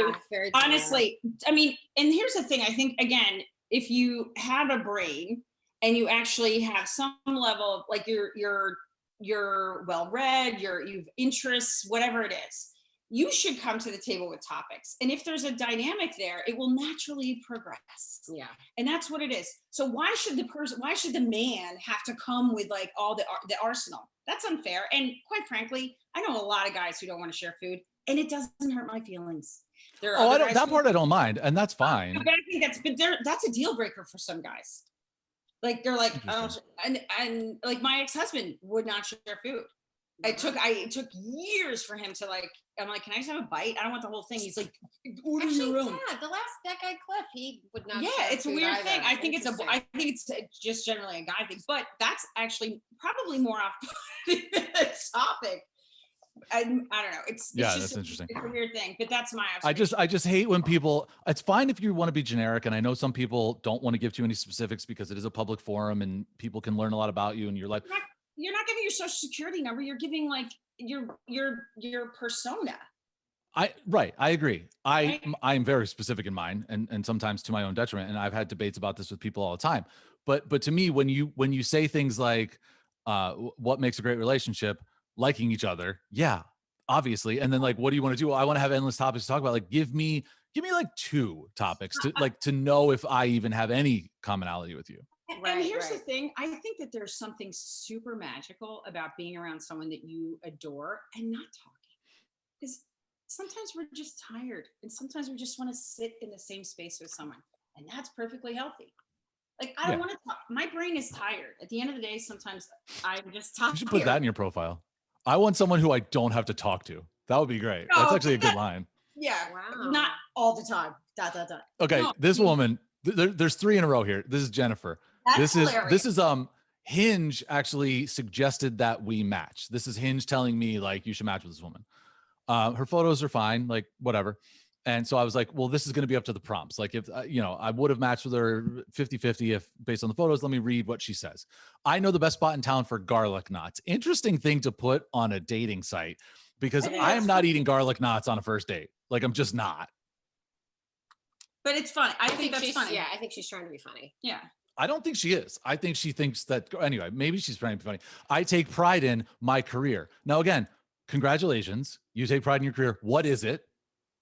S2: Honestly, I mean, and here's the thing. I think, again, if you have a brain and you actually have some level of like you're well-read, you've interests, whatever it is, you should come to the table with topics. And if there's a dynamic there, it will naturally progress.
S3: Yeah.
S2: And that's what it is. So why should the man have to come with like all the arsenal? That's unfair. And quite frankly, I know a lot of guys who don't want to share food, and it doesn't hurt my feelings.
S1: That part I don't mind, and that's fine.
S2: But I think that's a deal breaker for some guys. Like they're like, and like my ex-husband would not share food. It took years for him to like. I'm like, can I just have a bite? I don't want the whole thing. He's like, order in the room.
S3: Yeah, that guy Cliff, he would not.
S2: Yeah, it's a weird thing. I think it's just generally a guy thing, but that's actually probably more off the topic. I don't know. It's just
S1: that's interesting.
S2: It's a weird thing, but that's my.
S1: I just hate when people. It's fine if you want to be generic, and I know some people don't want to give too many specifics because it is a public forum and people can learn a lot about you. And you're like,
S2: you're not giving your social security number. You're giving like your persona.
S1: I agree. I'm very specific in mine, and sometimes to my own detriment. And I've had debates about this with people all the time. But to me, when you say things like, what makes a great relationship? Liking each other. Yeah, obviously. And then like, what do you want to do? Well, I want to have endless topics to talk about. Like, give me like 2 topics to know if I even have any commonality with you.
S2: And here's the thing. I think that there's something super magical about being around someone that you adore and not talking. Because sometimes we're just tired, and sometimes we just want to sit in the same space with someone, and that's perfectly healthy. Like, I don't want to talk. My brain is tired. At the end of the day, sometimes I'm just tired.
S1: You should put that in your profile. I want someone who I don't have to talk to. That would be great. That's actually a good line.
S2: Yeah. Wow. Not all the time.
S1: Okay,
S2: No,
S1: this woman, there's 3 in a row here. This is Jennifer.
S2: That's
S1: This is Hinge actually suggested that we match. This is Hinge telling me like you should match with this woman. Her photos are fine, like whatever. And so I was like, well, this is going to be up to the prompts. Like if, I would have matched with her 50-50 if based on the photos. Let me read what she says. I know the best spot in town for garlic knots. Interesting thing to put on a dating site because I am not eating garlic knots on a first date. Like I'm just not.
S2: But it's funny. I think that's
S3: she's
S2: funny.
S3: Yeah, I think she's trying to be funny.
S2: Yeah.
S1: I don't think she is. I think she thinks that, anyway, maybe she's trying to be funny. I take pride in my career. Now, again, congratulations. You take pride in your career. What is it?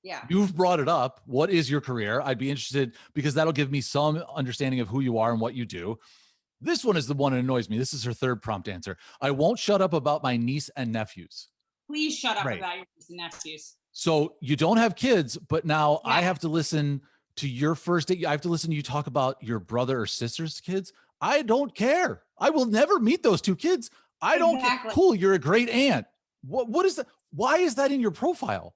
S2: Yeah.
S1: You've brought it up. What is your career? I'd be interested because that'll give me some understanding of who you are and what you do. This one is the one that annoys me. This is her third prompt answer. I won't shut up about my niece and nephews.
S2: Please shut up
S1: Right.
S2: about your nieces and nephews.
S1: So you don't have kids, but now
S2: Yeah.
S1: I have to listen to your first date. I have to listen to you talk about your brother or sister's kids. I don't care. I will never meet those 2 kids. I don't care.
S2: Exactly.
S1: Cool. You're a great aunt. What is that? Why is that in your profile?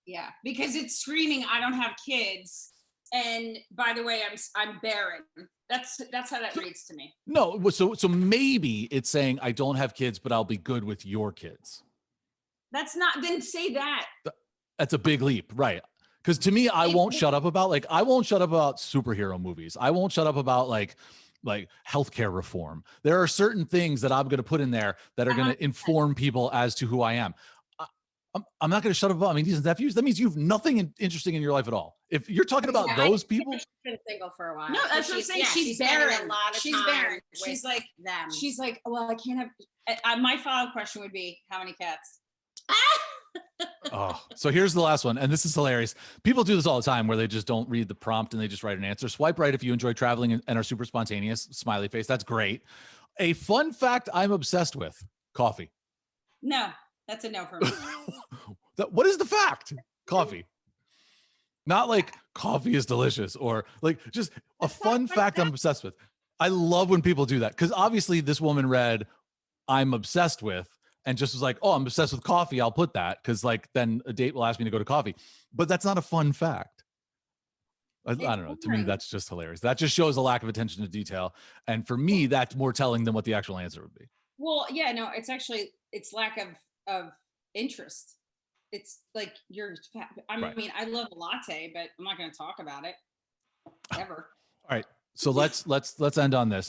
S2: Yeah, because it's screaming, I don't have kids. And by the way, I'm barren. That's how that reads to me.
S1: No. So maybe it's saying I don't have kids, but I'll be good with your kids.
S2: That's not, then say that.
S1: That's a big leap. Right. Because to me, I won't shut up about superhero movies. I won't shut up about like healthcare reform. There are certain things that I'm going to put in there that are going to inform people as to who I am. I'm not going to shut up about my nieces and nephews. That means you have nothing interesting in your life at all. If you're talking about those people,
S3: She's been single for a while.
S2: No, that's what I'm saying. She's
S3: spending
S2: barren.
S3: A lot of
S2: She's
S3: time
S2: barren.
S3: with
S2: She's like
S3: them.
S2: She's like, well, I can't have. My follow-up question would be, how many cats?
S1: oh, so here's the last one. And this is hilarious. People do this all the time where they just don't read the prompt and they just write an answer. Swipe right if you enjoy traveling and are super spontaneous. Smiley face. That's great. A fun fact I'm obsessed with: coffee.
S2: No, that's a no for me.
S1: What is the fact? Coffee. Not like coffee is delicious or like just a fun fact I'm obsessed with. I love when people do that because obviously this woman read I'm obsessed with and just was like, oh, I'm obsessed with coffee. I'll put that because like then a date will ask me to go to coffee. But that's not a fun fact. I don't know. To me, that's just hilarious. That just shows a lack of attention to detail. And for me, that's more telling than what the actual answer would be.
S2: Well, yeah, no, it's lack of interest. It's like mean, I love a latte, but I'm not going to talk about it ever.
S1: All right. So let's end on this.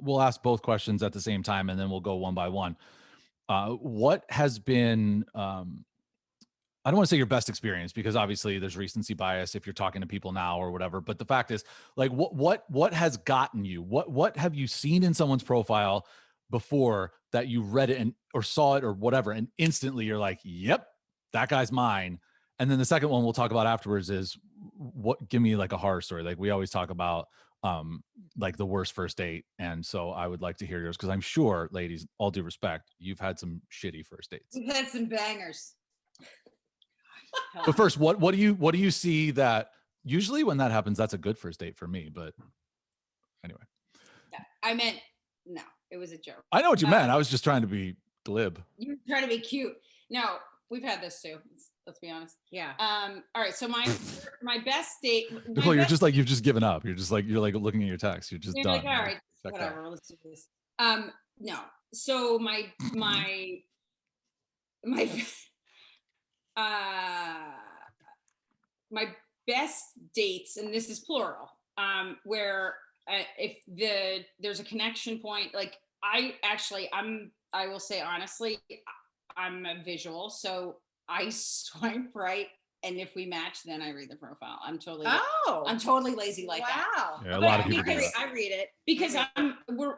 S1: We'll ask both questions at the same time, and then we'll go one by one. What has been, I don't want to say your best experience because obviously there's recency bias if you're talking to people now or whatever. But the fact is, like, what has gotten you? What have you seen in someone's profile before that you read it or saw it or whatever, and instantly you're like, yep, that guy's mine. And then the second one we'll talk about afterwards is give me like a horror story. Like we always talk about like the worst first date. And so I would like to hear yours because I'm sure, ladies, all due respect, you've had some shitty first dates.
S2: We've had some bangers.
S1: But first, what do you see that usually when that happens, that's a good first date for me. But anyway.
S2: I meant no, it was a joke.
S1: I know what you meant. I was just trying to be glib.
S2: You were trying to be cute. No, we've had this too. Let's be honest.
S3: Yeah.
S2: All right. So my best date.
S1: Nicole, you've just given up. You're like looking at your text. You're just done.
S2: Like, all right, whatever. Let's do this. No. So my best dates, and this is plural, where if there's a connection point, like I will say honestly, I'm a visual, so I swipe right, and if we match, then I read the profile. I'm totally lazy like that.
S3: Wow.
S1: Yeah, a lot of people do that.
S3: I read it
S2: because we're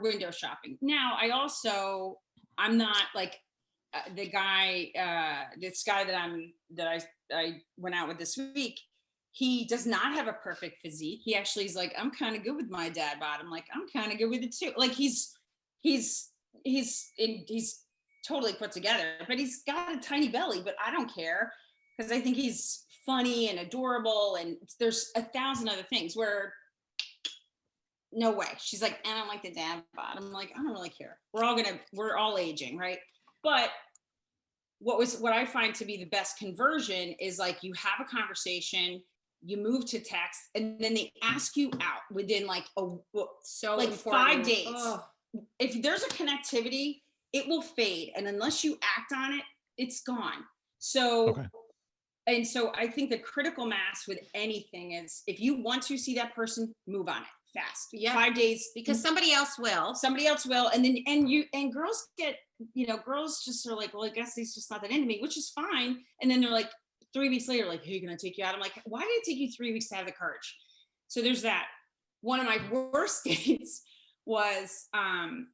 S2: window shopping. Now I'm not like this guy that I went out with this week. He does not have a perfect physique. He actually is like, I'm kind of good with my dad bod. I'm like, I'm kind of good with it too. Like he's totally put together, but he's got a tiny belly, but I don't care because I think he's funny and adorable. And there's 1,000 other things where no way. She's like, I don't like the dad bod. I'm like, I don't really care. We're all aging, right? But what I find to be the best conversion is like you have a conversation, you move to text, and then they ask you out within like
S3: So
S2: like
S3: important.
S2: 5 days.
S3: Ugh.
S2: If there's a connectivity, it will fade, and unless you act on it, it's gone. So
S1: Okay.
S2: and so I think the critical mass with anything is if you want to see that person, move on it fast.
S3: Yeah.
S2: 5 days,
S3: Because somebody else will.
S2: somebody else will. And then and girls get, girls just are like, well, I guess he's just not that into me, which is fine. And then they're like 3 weeks later, like, hey, can I take you out? I'm like, why did it take you 3 weeks to have the courage? So there's that. One of my worst dates was when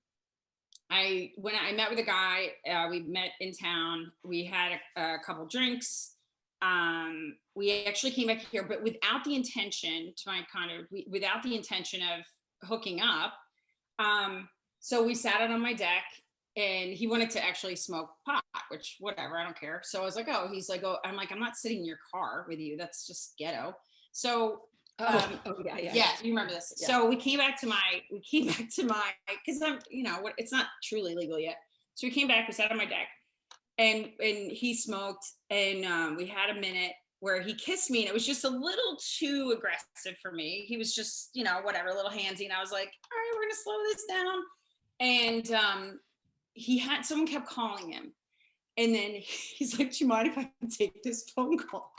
S2: I met with a guy, we met in town, we had a couple drinks. We actually came back here, but without the intention without the intention of hooking up. So we sat out on my deck and he wanted to actually smoke pot, which whatever, I don't care. So I was like, he's like, I'm like, I'm not sitting in your car with you. That's just ghetto. So yeah, you remember this.
S3: Yeah.
S2: So we came back to my, because I'm, it's not truly legal yet. So we came back, we sat on my deck and he smoked and we had a minute where he kissed me and it was just a little too aggressive for me. He was just, whatever, a little handsy. And I was like, all right, we're going to slow this down. And someone kept calling him. And then he's like, do you mind if I take this phone call?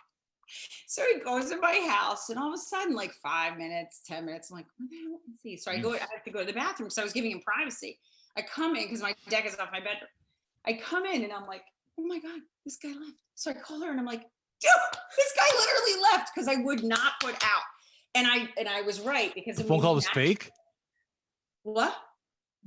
S2: So he goes to my house and all of a sudden, like 5 minutes, 10 minutes, I'm like, what the hell is he? So I have to go to the bathroom. So I was giving him privacy. I come in because my deck is off my bedroom. I come in and I'm like, oh my God, this guy left. So I call her and I'm like, dude, this guy literally left because I would not put out. And I was right because
S1: The phone call was fake?
S2: What?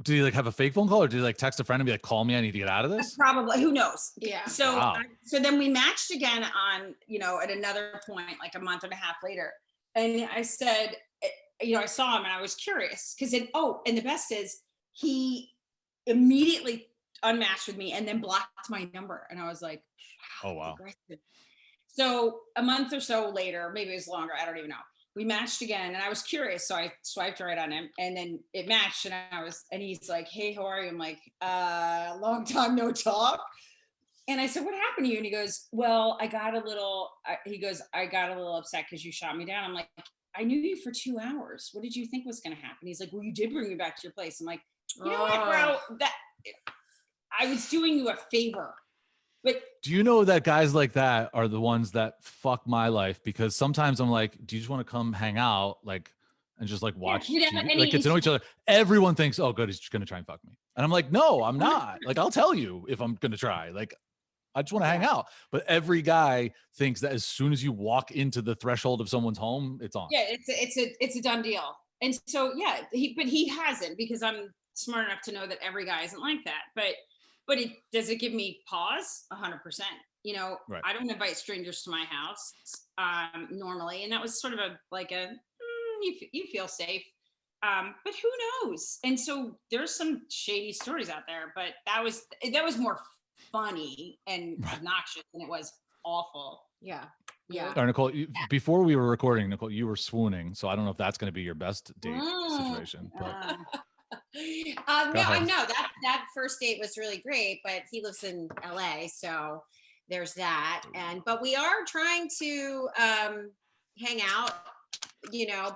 S1: Did he like have a fake phone call or did he like text a friend and be like, call me, I need to get out of this?
S2: Probably, who knows?
S3: Yeah.
S2: So,
S1: Wow.
S2: so then we matched again on, at another point, like a month and a half later. And I said, I saw him and I was curious because and the best is he immediately unmatched with me and then blocked my number. And I was like,
S1: Oh, wow.
S2: Aggressive. So a month or so later, maybe it was longer, I don't even know. We matched again and I was curious. So I swiped right on him and then it matched and he's like, hey, how are you? I'm like, long time no talk. And I said, what happened to you? And he goes, well, I got a little upset because you shot me down. I'm like, I knew you for 2 hours. What did you think was going to happen? He's like, well, you did bring me back to your place. I'm like, you know what, bro, I was doing you a favor. But
S1: do you know that guys like that are the ones that fuck my life? Because sometimes I'm like, do you just want to come hang out, like, and just like watch TV? Like get to know each other? Everyone thinks, oh, good, he's just gonna try and fuck me. And I'm like, no, I'm not. Like, I'll tell you if I'm gonna try. Like, I just want to hang out. But every guy thinks that as soon as you walk into the threshold of someone's home, it's on.
S2: Yeah, it's a done deal. And so he hasn't because I'm smart enough to know that every guy isn't like that. But does it give me pause? 100%.
S1: Right.
S2: I don't invite strangers to my house normally, and that was sort of you feel safe, but who knows? And so there's some shady stories out there, but that was more funny and obnoxious than it was awful.
S3: Yeah.
S1: All right, Nicole, before we were recording, Nicole, you were swooning, so I don't know if that's going to be your best date situation, but.
S3: No, I know that first date was really great, but he lives in LA, so there's that. But we are trying to hang out,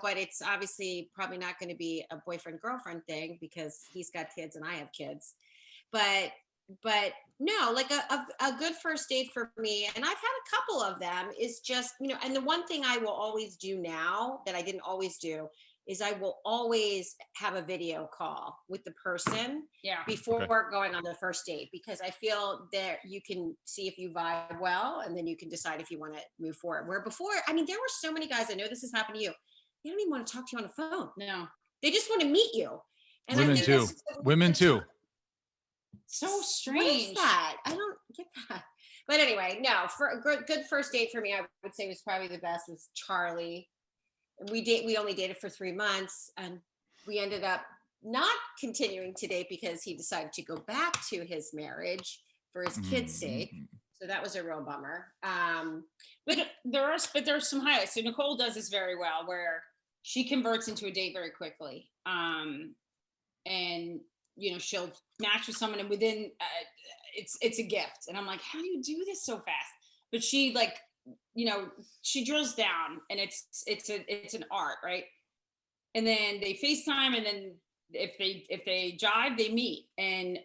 S3: but it's obviously probably not going to be a boyfriend girlfriend thing because he's got kids and I have kids. But no, like a good first date for me, and I've had a couple of them, is just, and the one thing I will always do now that I didn't always do is I will always have a video call with the person before going on the first date, because I feel that you can see if you vibe well, and then you can decide if you want to move forward. Where before, I mean, there were so many guys, I know this has happened to you, they don't even want to talk to you on the phone.
S2: No.
S3: They just want to meet you. And
S1: Women too.
S2: So strange.
S3: What is that? I don't get that. But anyway, no, for a good first date for me, I would say was probably the best was Charlie. We only dated for 3 months, and we ended up not continuing to date because he decided to go back to his marriage for his kids' sake. So that was a real bummer.
S2: But there are some highlights. So Nicole does this very well, where she converts into a date very quickly. And she'll match with someone, and within it's a gift. And I'm like, how do you do this so fast? But she like, she drills down, and it's an art, right? And then they FaceTime, and then if they jive, they meet. And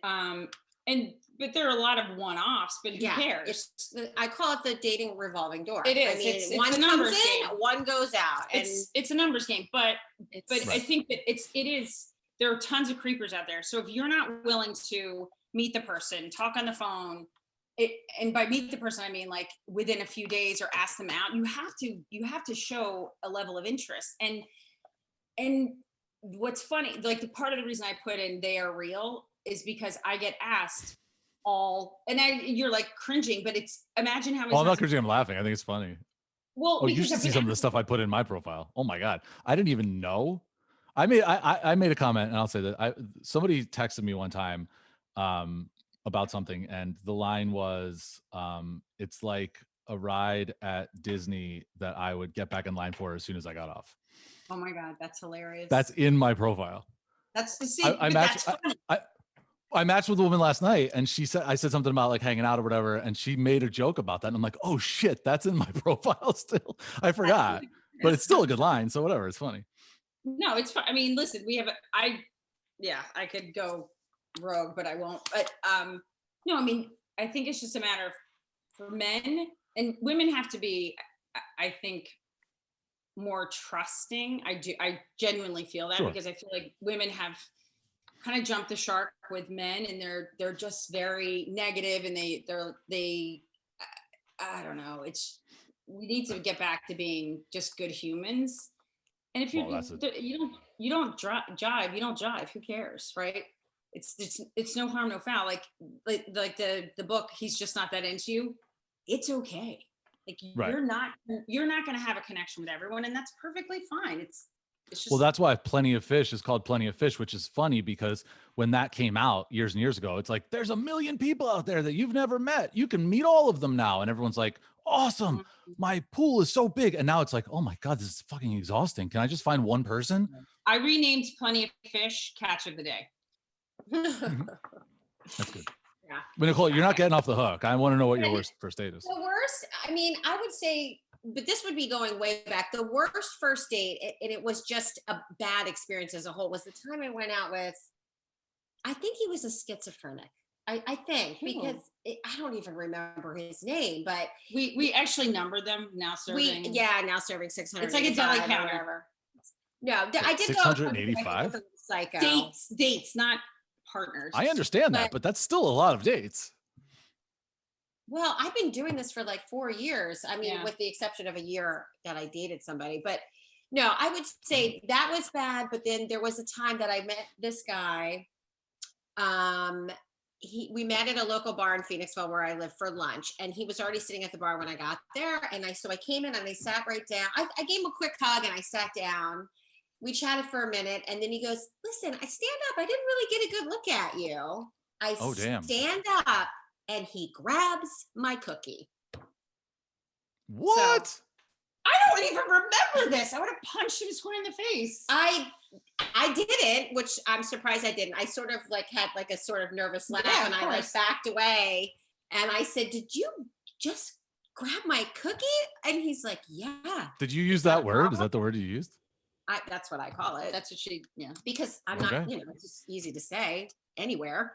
S2: but there are a lot of one-offs, but who cares?
S3: I call it the dating revolving door.
S2: It is.
S3: I mean,
S2: it's
S3: one
S2: a
S3: comes
S2: numbers
S3: in,
S2: game.
S3: one goes out. And
S2: It's a numbers game, but
S3: right.
S2: I think that it is. There are tons of creepers out there. So if you're not willing to meet the person, talk on the phone, and by meet the person, I mean like within a few days or ask them out, you have to show a level of interest. And what's funny, like the part of the reason I put in "they are real" is because I get asked you're like cringing, but it's, imagine how many
S1: I'm not
S2: times.
S1: cringing, I'm laughing. I think it's funny.
S2: Well,
S1: You should see some of the stuff I put in my profile. Oh my God. I didn't even know. I made a comment, and I'll say that somebody texted me one time about something, and the line was, it's like a ride at Disney that I would get back in line for as soon as I got off.
S2: Oh my God, that's hilarious.
S1: That's in my profile.
S2: That's
S1: that's funny. I matched with a woman last night, and I said something about like hanging out or whatever, and she made a joke about that. And I'm like, oh shit, that's in my profile still. I forgot, but it's still a good line. So whatever, it's funny.
S2: No, it's fine. I mean, listen, I could go rogue, but I won't. But no, I mean, I think it's just a matter of, for men, and women have to be, I think, more trusting. I genuinely feel that, because I feel like women have kind of jumped the shark with men, and they're just very negative, and they I don't know. We need to get back to being just good humans. And if you don't jive, you don't jive. Who cares, right? It's no harm, no foul. Like the book, He's Just Not That Into You. It's okay. Like you're not going to have a connection with everyone, and that's perfectly fine. It's just,
S1: well, that's why Plenty of Fish is called Plenty of Fish, which is funny because when that came out years and years ago, it's like, there's 1 million people out there that you've never met. You can meet all of them now. And everyone's like, awesome. My pool is so big. And now it's like, oh my God, this is fucking exhausting. Can I just find one person?
S2: I renamed Plenty of Fish Catch of the Day.
S1: That's good. Yeah. But Nicole, you're not getting off the hook. I want to know what your worst first date is.
S3: The worst, I mean, I would say, but this would be going way back. The worst first date, and it was just a bad experience as a whole, was the time I went out with, I think he was a schizophrenic. I think, because I don't even remember his name, but
S2: we actually numbered them. Now serving.
S3: Now serving 600.
S2: It's like a deli counter.
S3: No, I did
S1: 685
S3: psycho.
S2: Dates, not partners.
S1: I understand that, but that's still a lot of dates.
S3: Well, I've been doing this for like 4 years. I mean, with the exception of a year that I dated somebody, but no, I would say that was bad. But then there was a time that I met this guy. We met at a local bar in Phoenixville where I live for lunch, and he was already sitting at the bar when I got there. And I came in and I sat right down. I gave him a quick hug and I sat down. We chatted for a minute, and then he goes, "Listen, I stand up. I didn't really get a good look at you." Stand up, and he grabs my cookie.
S1: What?
S2: So, I don't even remember this. I would have punched him square in the face.
S3: I didn't, which I'm surprised I didn't. I sort of like had like a sort of nervous laugh, and I like backed away, and I said, "Did you just grab my cookie?" And he's like, "Yeah."
S1: Did you use that word? Is that the word you used?
S3: That's what I call it.
S2: That's what she,
S3: because I'm not, it's just easy to say anywhere.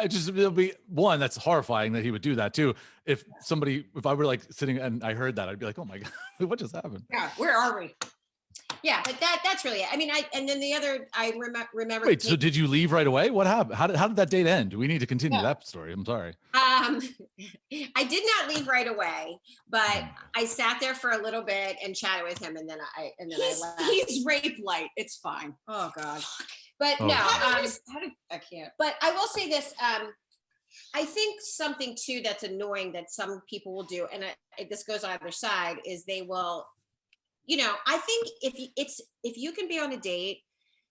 S1: It'll be one, that's horrifying that he would do that too. If I were like sitting and I heard that, I'd be like, oh my God, what just happened?
S3: Yeah, where are we? Yeah, but that's really it. I mean, and then the other, I remember.
S1: Wait, so did you leave right away? What happened? How did that date end? We need to continue that story. I'm sorry.
S3: I did not leave right away, but I sat there for a little bit and chatted with him, and then I left.
S2: He's rape light. It's fine.
S3: Oh God. But no,
S2: I can't.
S3: But I will say this. I think something too that's annoying that some people will do, and this goes on either side, is they will, I think if you can be on a date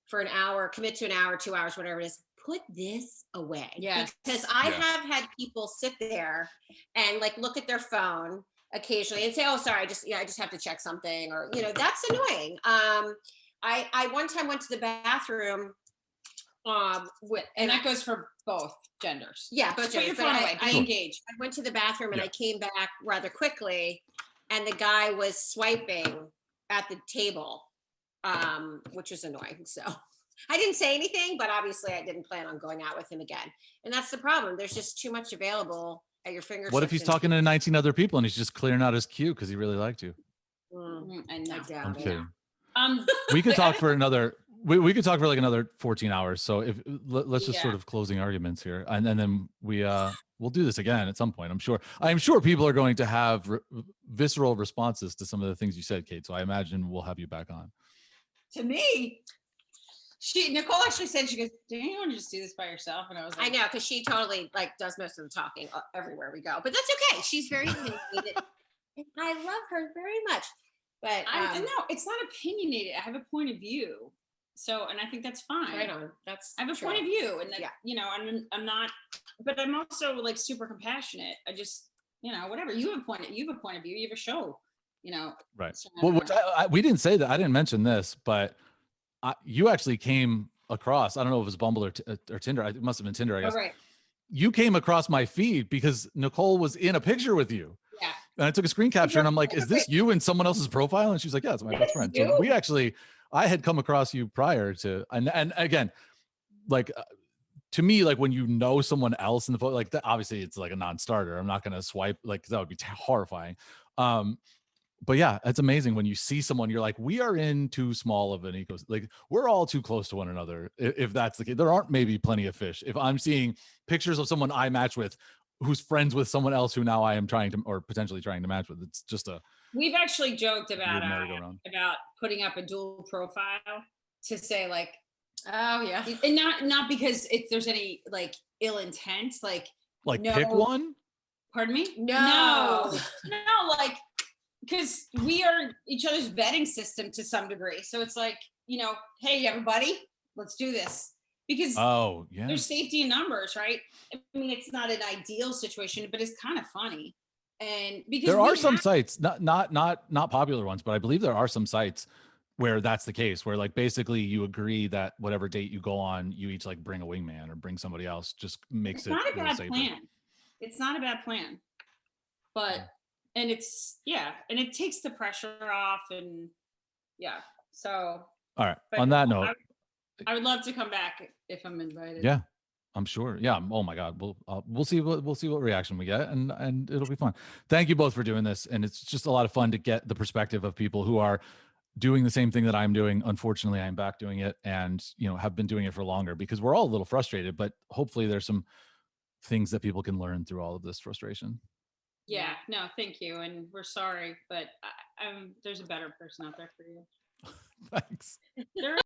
S3: for an hour, commit to an hour, 2 hours, whatever it is, put this away.
S2: Yeah.
S3: Because I have had people sit there and like look at their phone occasionally and say, "Oh, sorry, I just have to check something," or that's annoying. I one time went to the bathroom
S2: And that goes for both genders.
S3: Yeah, both
S2: Just put your
S3: genders, but
S2: phone away. Be engaged.
S3: I went to the bathroom and
S1: Yeah.
S3: I came back rather quickly, and the guy was swiping at the table, which was annoying. So I didn't say anything, but obviously I didn't plan on going out with him again. And that's the problem. There's just too much available at your fingertips.
S1: What if he's talking to 19 other people and he's just clearing out his queue because he really liked you?
S2: I know.
S3: doubt
S1: I'm
S3: it.
S1: kidding.
S2: We
S1: We could talk for another. We could talk for like another 14 hours. So if let's just sort of closing arguments here, and then we'll do this again at some point. I'm sure people are going to have visceral responses to some of the things you said, Kate. So I imagine we'll have you back on.
S2: To me, Nicole actually said, she goes, "Do you want to just do this by yourself?" And I was like,
S3: I know, because she totally like does most of the talking everywhere we go, but that's okay. She's very opinionated. And I love her very much. But
S2: no, it's not opinionated. I have a point of view. So, and I think that's fine.
S3: right on. That's
S2: I have a
S3: true.
S2: point of view, and that,
S3: Yeah.
S2: I'm not, but I'm also like super compassionate. I just, whatever. You have a point of view. You have a show,
S1: Right.
S2: So
S1: Well, which we didn't say that. I didn't mention this, but you actually came across. I don't know if it was Bumble or Tinder. It must have been Tinder, I guess.
S2: Oh, right.
S1: You came across my feed because Nicole was in a picture with you.
S2: Yeah.
S1: And I took a screen capture and I'm like, is this you in someone else's profile? And she's like, yeah, it's my best friend. So we actually, I had come across you prior to, and again, like to me, like when you know someone else in the photo, like that, obviously it's like a non-starter. I'm not going to swipe, like that would be horrifying. But yeah, it's amazing when you see someone, you're like, we are in too small of an ecosystem. Like we're all too close to one another. If that's the case, there aren't maybe plenty of fish. If I'm seeing pictures of someone I match with, who's friends with someone else who now I am trying to, or potentially trying to match with, it's just
S2: We've actually joked about
S1: merry-go-round.
S2: about putting up a dual profile to say like,
S3: Oh yeah.
S2: and not because there's any like ill intent, like
S1: pick one.
S2: Pardon me?
S3: No.
S2: No, like, because we are each other's vetting system to some degree. So it's like, hey, you have a buddy? Let's do this. Because
S1: Oh yeah,
S2: there's safety in numbers, right? I mean, it's not an ideal situation, but it's kind of funny. And because
S1: there are some sites, not popular ones, but I believe there are some sites where that's the case, where like basically you agree that whatever date you go on, you each like bring a wingman or bring somebody else, just makes
S2: it's not a bad
S1: safer.
S2: plan. It's not a bad plan, but and it's and it takes the pressure off, and so
S1: All right. On that note,
S2: I would love to come back if I'm invited.
S1: Yeah, I'm sure. Yeah. Oh my God. We'll see what reaction we get, and it'll be fun. Thank you both for doing this, and it's just a lot of fun to get the perspective of people who are doing the same thing that I'm doing. Unfortunately, I'm back doing it, and have been doing it for longer because we're all a little frustrated. But hopefully, there's some things that people can learn through all of this frustration.
S2: Yeah. No, thank you, and we're sorry, but there's a better person out there for you.
S1: Thanks.
S2: There